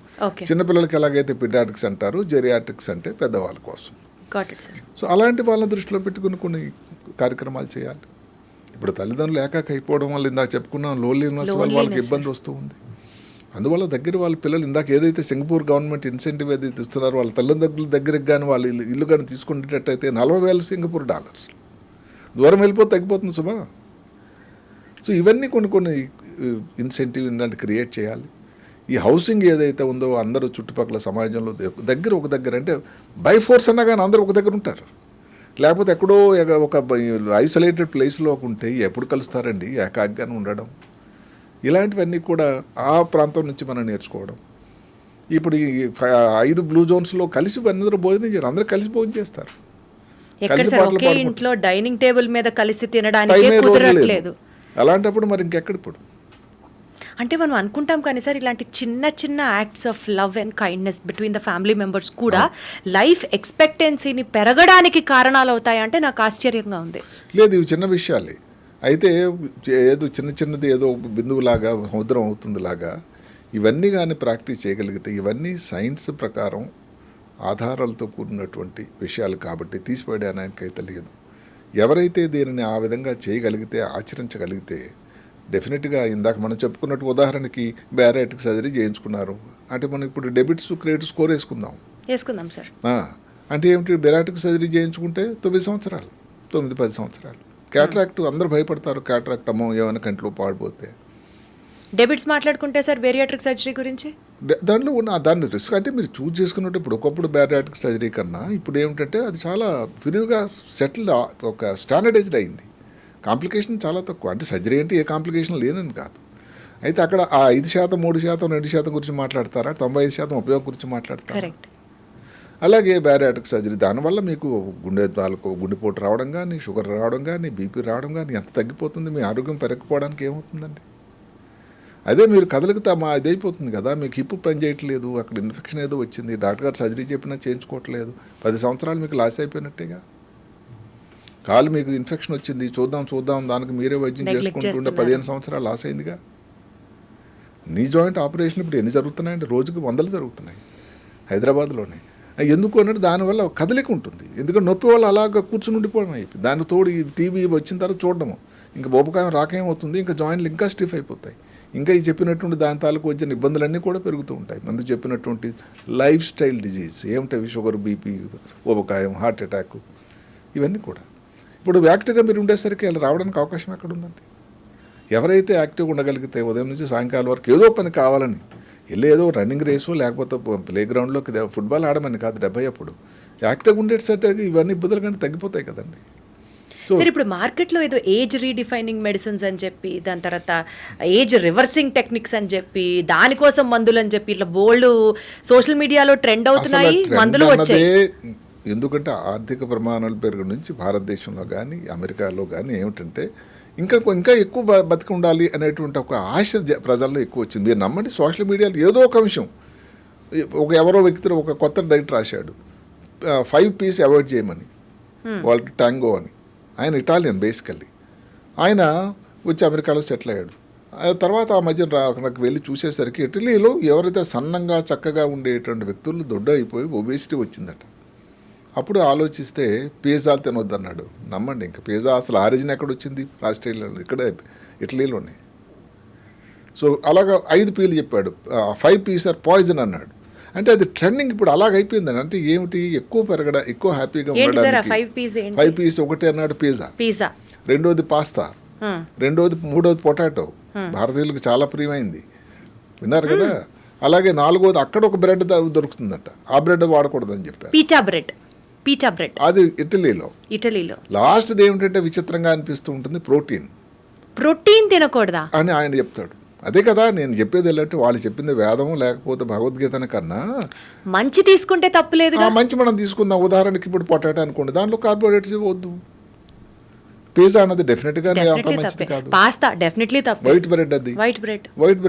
చిన్నపిల్లలకి ఎలాగైతే పిడియాట్రిక్స్ అంటారు, జెరియాట్రిక్స్ అంటే పెద్దవాళ్ళ కోసం. సో అలాంటి వాళ్ళని దృష్టిలో పెట్టుకుని కొన్ని కార్యక్రమాలు చేయాలి. ఇప్పుడు తల్లిదండ్రులు ఏకాక అయిపోవడం వల్ల ఇందాక చెప్పుకున్నాం లోన్లీనెస్ వల్ల వాళ్ళకి ఇబ్బంది వస్తూ ఉంది. అందువల్ల దగ్గర వాళ్ళ పిల్లలు ఇందాక ఏదైతే సింగపూర్ గవర్నమెంట్ ఇన్సెంటివ్ ఏదైతే ఇస్తున్నారో వాళ్ళ తల్లిదండ్రుల దగ్గరికి కానీ వాళ్ళ ఇల్లు కానీ తీసుకునేటట్టయితే 40,000 సింగపూర్ డాలర్స్ దూరం వెళ్ళిపోతే తగ్గిపోతుంది సుమా. సో ఇవన్నీ కొన్ని ఇన్సెంటివ్ ఇలాంటి క్రియేట్ చేయాలి. ఈ హౌసింగ్ ఏదైతే ఉందో అందరూ చుట్టుపక్కల సమాజంలో ఒక దగ్గర అంటే బై ఫోర్స్ అన్నా కానీ అందరూ ఒక దగ్గర ఉంటారు. లేకపోతే ఎక్కడో ఒక ఐసోలేటెడ్ ప్లేస్లో ఉంటే ఎప్పుడు కలుస్తారండి ఏకాగ్గానే ఉండడం. ఇలాంటివన్నీ కూడా ఆ ప్రాంతం నుంచి మనం నేర్చుకోవడం. ఇప్పుడు ఈ 5 బ్లూ జోన్స్లో కలిసి అందరూ భోజనం చేయడం, అందరూ కలిసి భోజనం చేస్తారు. ఇంట్లో డైనింగ్ టేబుల్ మీద కలిసి తినడానికి కుదరట్లేదు. అలాంటప్పుడు మరి ఇంకెక్కడ ఇప్పుడు అంటే మనం అనుకుంటాం కానీ సార్ ఇలాంటి చిన్న చిన్న acts of love and kindness between the family members కూడా లైఫ్ ఎక్స్పెక్టెన్సీని పెరగడానికి కారణాలు అవుతాయంటే నాకు ఆశ్చర్యంగా ఉంది. లేదు, ఇవి చిన్న విషయాలే అయితే ఏదో చిన్నది ఏదో బిందువులాగా సముద్రం అవుతుంది లాగా ఇవన్నీ కానీ ప్రాక్టీస్ చేయగలిగితే ఇవన్నీ సైన్స్ ప్రకారం ఆధారాలతో కూడినటువంటి విషయాలు కాబట్టి తీసిపడడానికైతే లేదు. ఎవరైతే దీనిని ఆ విధంగా చేయగలిగితే ఆచరించగలిగితే డెఫినెట్గా ఇందాక మనం చెప్పుకున్నట్టు ఉదాహరణకి బ్యారియాట్రిక్ సర్జరీ చేయించుకున్నారు అంటే మనం ఇప్పుడు డెబిట్స్ క్రెడిట్ స్కోర్ వేసుకుందాం సార్. అంటే ఏమిటి, బ్యారియాట్రిక్ సర్జరీ చేయించుకుంటే 9 సంవత్సరాలు 9-10 సంవత్సరాలు. క్యాటరాక్ట్ అందరూ భయపడతారు, క్యాటరాక్ట్ అమ్మో ఏమైనా కంట్లో పాడిపోతే. డెబిట్స్ మాట్లాడుకుంటే సార్ బేరియాట్రిక్ సర్జరీ గురించి దాంట్లో ఉన్న దాన్ని రిస్క్ అంటే మీరు చూస్ చేసుకున్నట్టు ఇప్పుడు ఒకప్పుడు బ్యారియాట్రిక్ సర్జరీ కన్నా ఇప్పుడు ఏమిటంటే అది చాలా విరివిగా సెటిల్ ఒక స్టాండర్డైజ్డ్ అయింది. కాంప్లికేషన్ చాలా తక్కువ. అంటే సర్జరీ అంటే ఏ కాంప్లికేషన్ లేనని కాదు. అయితే అక్కడ ఆ 5%, 3%, 2% గురించి మాట్లాడతారా, 95% ఉపయోగం గురించి మాట్లాడతారు. అలాగే బ్యారియాట్రిక్ సర్జరీ దానివల్ల మీకు గుండెపోటు రావడం కానీ, షుగర్ రావడం కానీ, బీపీ రావడం కానీ ఎంత తగ్గిపోతుంది. మీ ఆరోగ్యం పెరగకపోవడానికి ఏమవుతుందండి. అదే మీరు కదలికితే ఇది అయిపోతుంది కదా, మీకు హిప్ పని చేయట్లేదు, అక్కడ ఇన్ఫెక్షన్ ఏదో వచ్చింది, డాక్టర్ గారు సర్జరీ చెప్పినా చేయించుకోవట్లేదు, 10 సంవత్సరాలు మీకు లాస్ అయిపోయినట్టేగా. కాలు మీకు ఇన్ఫెక్షన్ వచ్చింది, చూద్దాం దానికి మీరే వైద్యం చేసుకుంటుంటే 15 సంవత్సరాలు లాస్ అయిందిగా. నీ జాయింట్ ఆపరేషన్ ఇప్పుడు ఎన్ని జరుగుతున్నాయంటే రోజుకి 100 జరుగుతున్నాయి హైదరాబాద్లోనే. ఎందుకు అన్నట్టు దానివల్ల కదలిక ఉంటుంది. ఎందుకంటే నొప్పి వల్ల అలాగ కూర్చుని ఉండిపోవడం అయిపోయింది. దాని తోడు ఈ టీవీ వచ్చిన తర్వాత చూడడము, ఇంకా బొబ్బకాయం రాకేమవుతుంది, ఇంకా జాయింట్లు ఇంకా స్టిఫ్ అయిపోతాయి. ఇంకా ఈ చెప్పినటువంటి దాని తాలూకు వచ్చిన ఇబ్బందులన్నీ కూడా పెరుగుతూ ఉంటాయి. ముందు చెప్పినటువంటి లైఫ్ స్టైల్ డిజీజ్ ఏమిటవి, షుగర్, బీపీ, ఊబకాయం, హార్ట్ అటాక్, ఇవన్నీ కూడా ఇప్పుడు యాక్టివ్గా మీరు ఉండేసరికి అలా రావడానికి అవకాశం ఎక్కడ ఉందండి. ఎవరైతే యాక్టివ్గా ఉండగలిగితే ఉదయం నుంచి సాయంకాలం వరకు ఏదో పని కావాలని ఏదో రన్నింగ్ రేసు లేకపోతే ప్లే గ్రౌండ్లో ఫుట్బాల్ ఆడమని కాదు 70 అప్పుడు యాక్టివ్గా ఉండేసరికి ఇవన్నీ ఇబ్బందులు కానీ తగ్గిపోతాయి కదండి. సరే, ఇప్పుడు మార్కెట్లో ఏదో ఏజ్ రీడిఫైనింగ్ మెడిసిన్స్ అని చెప్పి, దాని తర్వాత ఏజ్ రివర్సింగ్ టెక్నిక్స్ అని చెప్పి, దానికోసం మందులు అని చెప్పి ఇట్లా బోల్డ్ సోషల్ మీడియాలో ట్రెండ్ అవుతున్నాయి, మందులు వచ్చాయి. ఎందుకంటే ఆర్థిక ప్రమాణాలు పెరుగు నుంచి భారతదేశంలో కానీ అమెరికాలో కానీ ఏమిటంటే ఇంకా ఎక్కువ బతికి ఉండాలి అనేటువంటి ఒక ఆశ ప్రజల్లో ఎక్కువ వచ్చింది. మీరు నమ్మండి, సోషల్ మీడియాలో ఏదో ఒక అంశం ఎవరో వ్యక్తి ఒక కొత్త డైట్ రాశాడు, 5 P's అవాయిడ్ చేయమని, వాళ్ళకి టాంగో అని ఆయన ఇటాలియన్ బేసికల్లీ. ఆయన వచ్చి అమెరికాలో సెటిల్ అయ్యాడు. ఆ తర్వాత ఆ మధ్య నాకు వెళ్ళి చూసేసరికి ఇటలీలో ఎవరైతే సన్నంగా చక్కగా ఉండేటువంటి వ్యక్తులు దొడ్డ అయిపోయి ఒబేసిటీ వచ్చిందట. అప్పుడు ఆలోచిస్తే పిజ్జాలు తినొద్దన్నాడు. నమ్మండి, ఇంకా పిజ్జా అసలు ఆరిజిన్ ఎక్కడ వచ్చింది? ఆస్ట్రేలియాలో, ఇక్కడే ఇటలీలోనే. సో అలాగా 5 P'లు చెప్పాడు. 5 P's ఆర్ పాయిజన్ అన్నాడు. అంటే అది ట్రెండింగ్ ఇప్పుడు అలాగైపోయిందని. అంటే ఏమిటి, ఎక్కువ హ్యాపీగా ఉండడానికి 5 P's. ఒకటి అన్నాడు పిజ్జా, రెండోది పాస్తా, మూడోది పొటాటో, భారతీయులకు చాలా ప్రియమైంది, విన్నారు కదా. అలాగే 4వది అక్కడ ఒక బ్రెడ్ దొరుకుతుందట, ఆ బ్రెడ్ వాడకూడదని చెప్పారు. పీటా బ్రెడ్ అది ఇటలీలో. లాస్ట్ది ఏమిటంటే విచిత్రంగా అనిపిస్తూ ఉంటుంది, ప్రోటీన్ తినకూడదా అని ఆయన చెప్తాడు. అదే కదా నేను చెప్పేది. ఏంటంటే వాళ్ళు చెప్పింది వేదం లేకపోతే భగవద్గీత కన్నా మంచి తీసుకుంటే తప్పులేదు. మంచి మనం తీసుకుందాం. ఉదాహరణకి ఇప్పుడు పొటాటో అనుకోండి, దాంట్లో కార్బోహైడ్రేట్స్ వద్దు. పిజ్జా అన్నది డెఫినెట్గా అంత మంచిది కాదు. పాస్తా డెఫినెట్లీ తప్పు. వైట్ బ్రెడ్ అది వైట్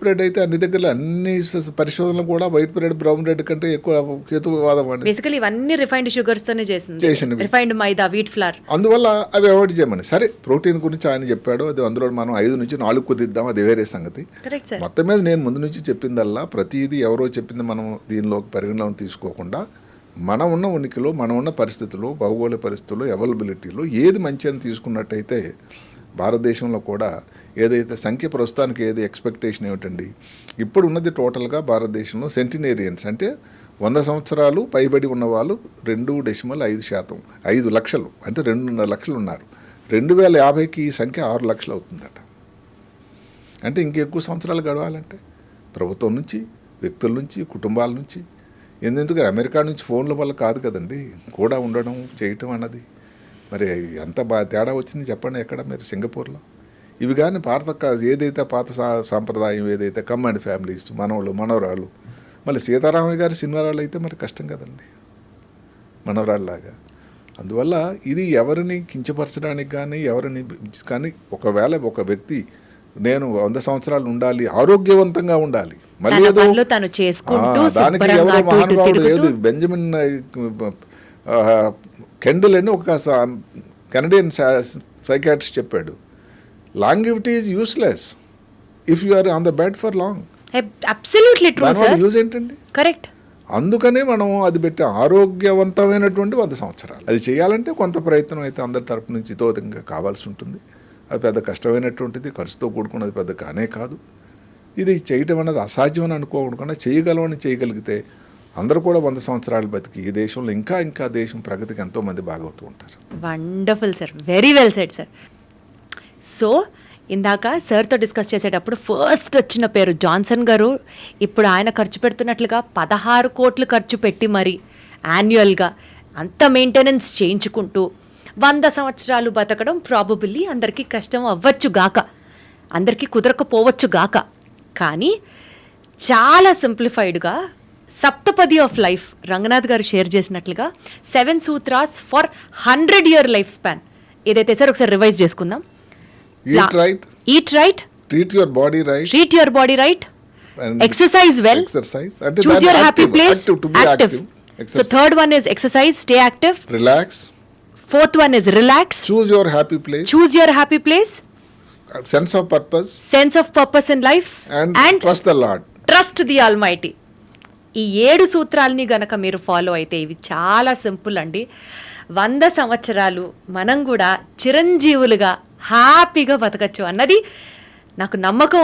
బ్రెడ్ అయితే అన్ని దగ్గర అన్ని పరిశోధనలు కూడా వైట్ బ్రెడ్ బ్రౌన్ బ్రెడ్ కంటే ఎక్కువ హేతువాదం అండి. బేసికల్లీ ఇవన్నీ రిఫైన్డ్ షుగర్స్ తోనే చేసినవి, రిఫైన్డ్ మైదా, వీట్ ఫ్లవర్. అందువల్ల అవి అవాయిడ్ చేయమని. సరే, ప్రోటీన్ గురించి ఆయన చెప్పాడు, అది అందులో మనం 5 నుంచి 4 కుదిద్దాం, అది వేరే సంగతి. మొత్తం మీద నేను ముందు నుంచి చెప్పిందల్లా ప్రతిదీ ఎవరో చెప్పింది మనం దీనిలోకి పరిగణలోకి తీసుకోకుండా మనం ఉన్న ఉనికిలో, మనం ఉన్న పరిస్థితుల్లో, భౌగోళిక పరిస్థితుల్లో, అవైలబిలిటీలో ఏది మంచి అని తీసుకున్నట్టయితే భారతదేశంలో కూడా ఏదైతే సంఖ్య ప్రస్తుతానికి ఏది ఎక్స్పెక్టేషన్ ఏమిటండి, ఇప్పుడు ఉన్నది టోటల్గా భారతదేశంలో సెంటినేరియన్స్ అంటే 100 సంవత్సరాలు పైబడి ఉన్న వాళ్ళు 2.5%, 5 లక్షలు అంటే 2.5 లక్షలు ఉన్నారు. 2050కి ఈ సంఖ్య 6 లక్షలు అవుతుందట. అంటే ఇంకెక్కువ సంవత్సరాలు గడవాలంటే ప్రభుత్వం నుంచి, వ్యక్తుల నుంచి, కుటుంబాల నుంచి, ఎందుకంటే అమెరికా నుంచి ఫోన్ల వల్ల కాదు కదండి కూడా ఉండడం చేయటం అన్నది. మరి ఎంత తేడా వచ్చింది చెప్పండి ఎక్కడ మీరు సింగపూర్లో. ఇవి కానీ ఏదైతే పాత సాంప్రదాయం ఏదైతే కమాండ్ ఫ్యామిలీస్, మనవళ్ళు మనవరాళ్ళు, మళ్ళీ సీతారామయ్య గారి సినిమారాళ్ళు అయితే మరి కష్టం కదండి మనవరాళ్ళలాగా. అందువల్ల ఇది ఎవరిని కించపరచడానికి కానీ ఒకవేళ ఒక వ్యక్తి నేను 100 సంవత్సరాలు ఉండాలి, ఆరోగ్యవంతంగా ఉండాలి, మళ్ళీ ఏదో దానికి ఎవరో మహానుభావుడు ఏది బెంజమిన్ కెండిల్ అని ఒక కెనడియన్ సైకాట్రిస్ట్ చెప్పాడు, longevity is useless if you are on the bed for long. Absolutely true sir. Use ఏంటండి? కరెక్ట్. అందుకనే మనం అది పెట్టి ఆరోగ్యవంతమైనటువంటి 100 సంవత్సరాలు అది చేయాలంటే కొంత ప్రయత్నం అయితే అందరి తరపు నుంచి తోతంగా కావాల్సి ఉంటుంది. అది పెద్ద కష్టమైనటువంటిది, ఖర్చుతో కూడుకున్నది పెద్ద కానే కాదు. ఇది చేయటం అన్నది అసాధ్యం అని అనుకోకుండా చేయగలిగితే అందరూ కూడా 100 సంవత్సరాలు బతికి ఈ దేశంలో ఇంకా దేశం ప్రగతికి ఎంతోమంది బాగవుతూ ఉంటారు. Wonderful sir, very well said sir. So ఇందాక సార్తో డిస్కస్ చేసేటప్పుడు ఫస్ట్ వచ్చిన పేరు జాన్సన్ గారు. ఇప్పుడు ఆయన ఖర్చు పెడుతున్నట్లుగా 16 కోట్లు ఖర్చు పెట్టి మరి యాన్యువల్గా అంత మెయింటెనెన్స్ చేయించుకుంటూ 100 సంవత్సరాలు బతకడం ప్రాబబుల్లీ అందరికీ కష్టం అవ్వచ్చు గాక, అందరికీ కుదరకపోవచ్చు గాక, కానీ చాలా సింప్లిఫైడ్గా సప్తపది ఆఫ్ లైఫ్ రంగనాథ్ గారు షేర్ చేసినట్లుగా 7 sutras for 100 year life span ఏదైతే సార్ ఒకసారి రివైజ్ చేసుకుందాం. Eat right, treat your body right, exercise well, choose your happy place, active. So third one is exercise, stay active, relax. Fourth one is relax, choose your happy place, sense of purpose in life, and trust the Almighty. ఈ 7 సూత్రాలని గనక మీరు follow అయితే ఇవి చాలా simple అండి. 100 సంవత్సరాలు మనం కూడా చిరంజీవులుగా హ్యాపీగా బతకచ్చు అన్నది నాకు నమ్మకం.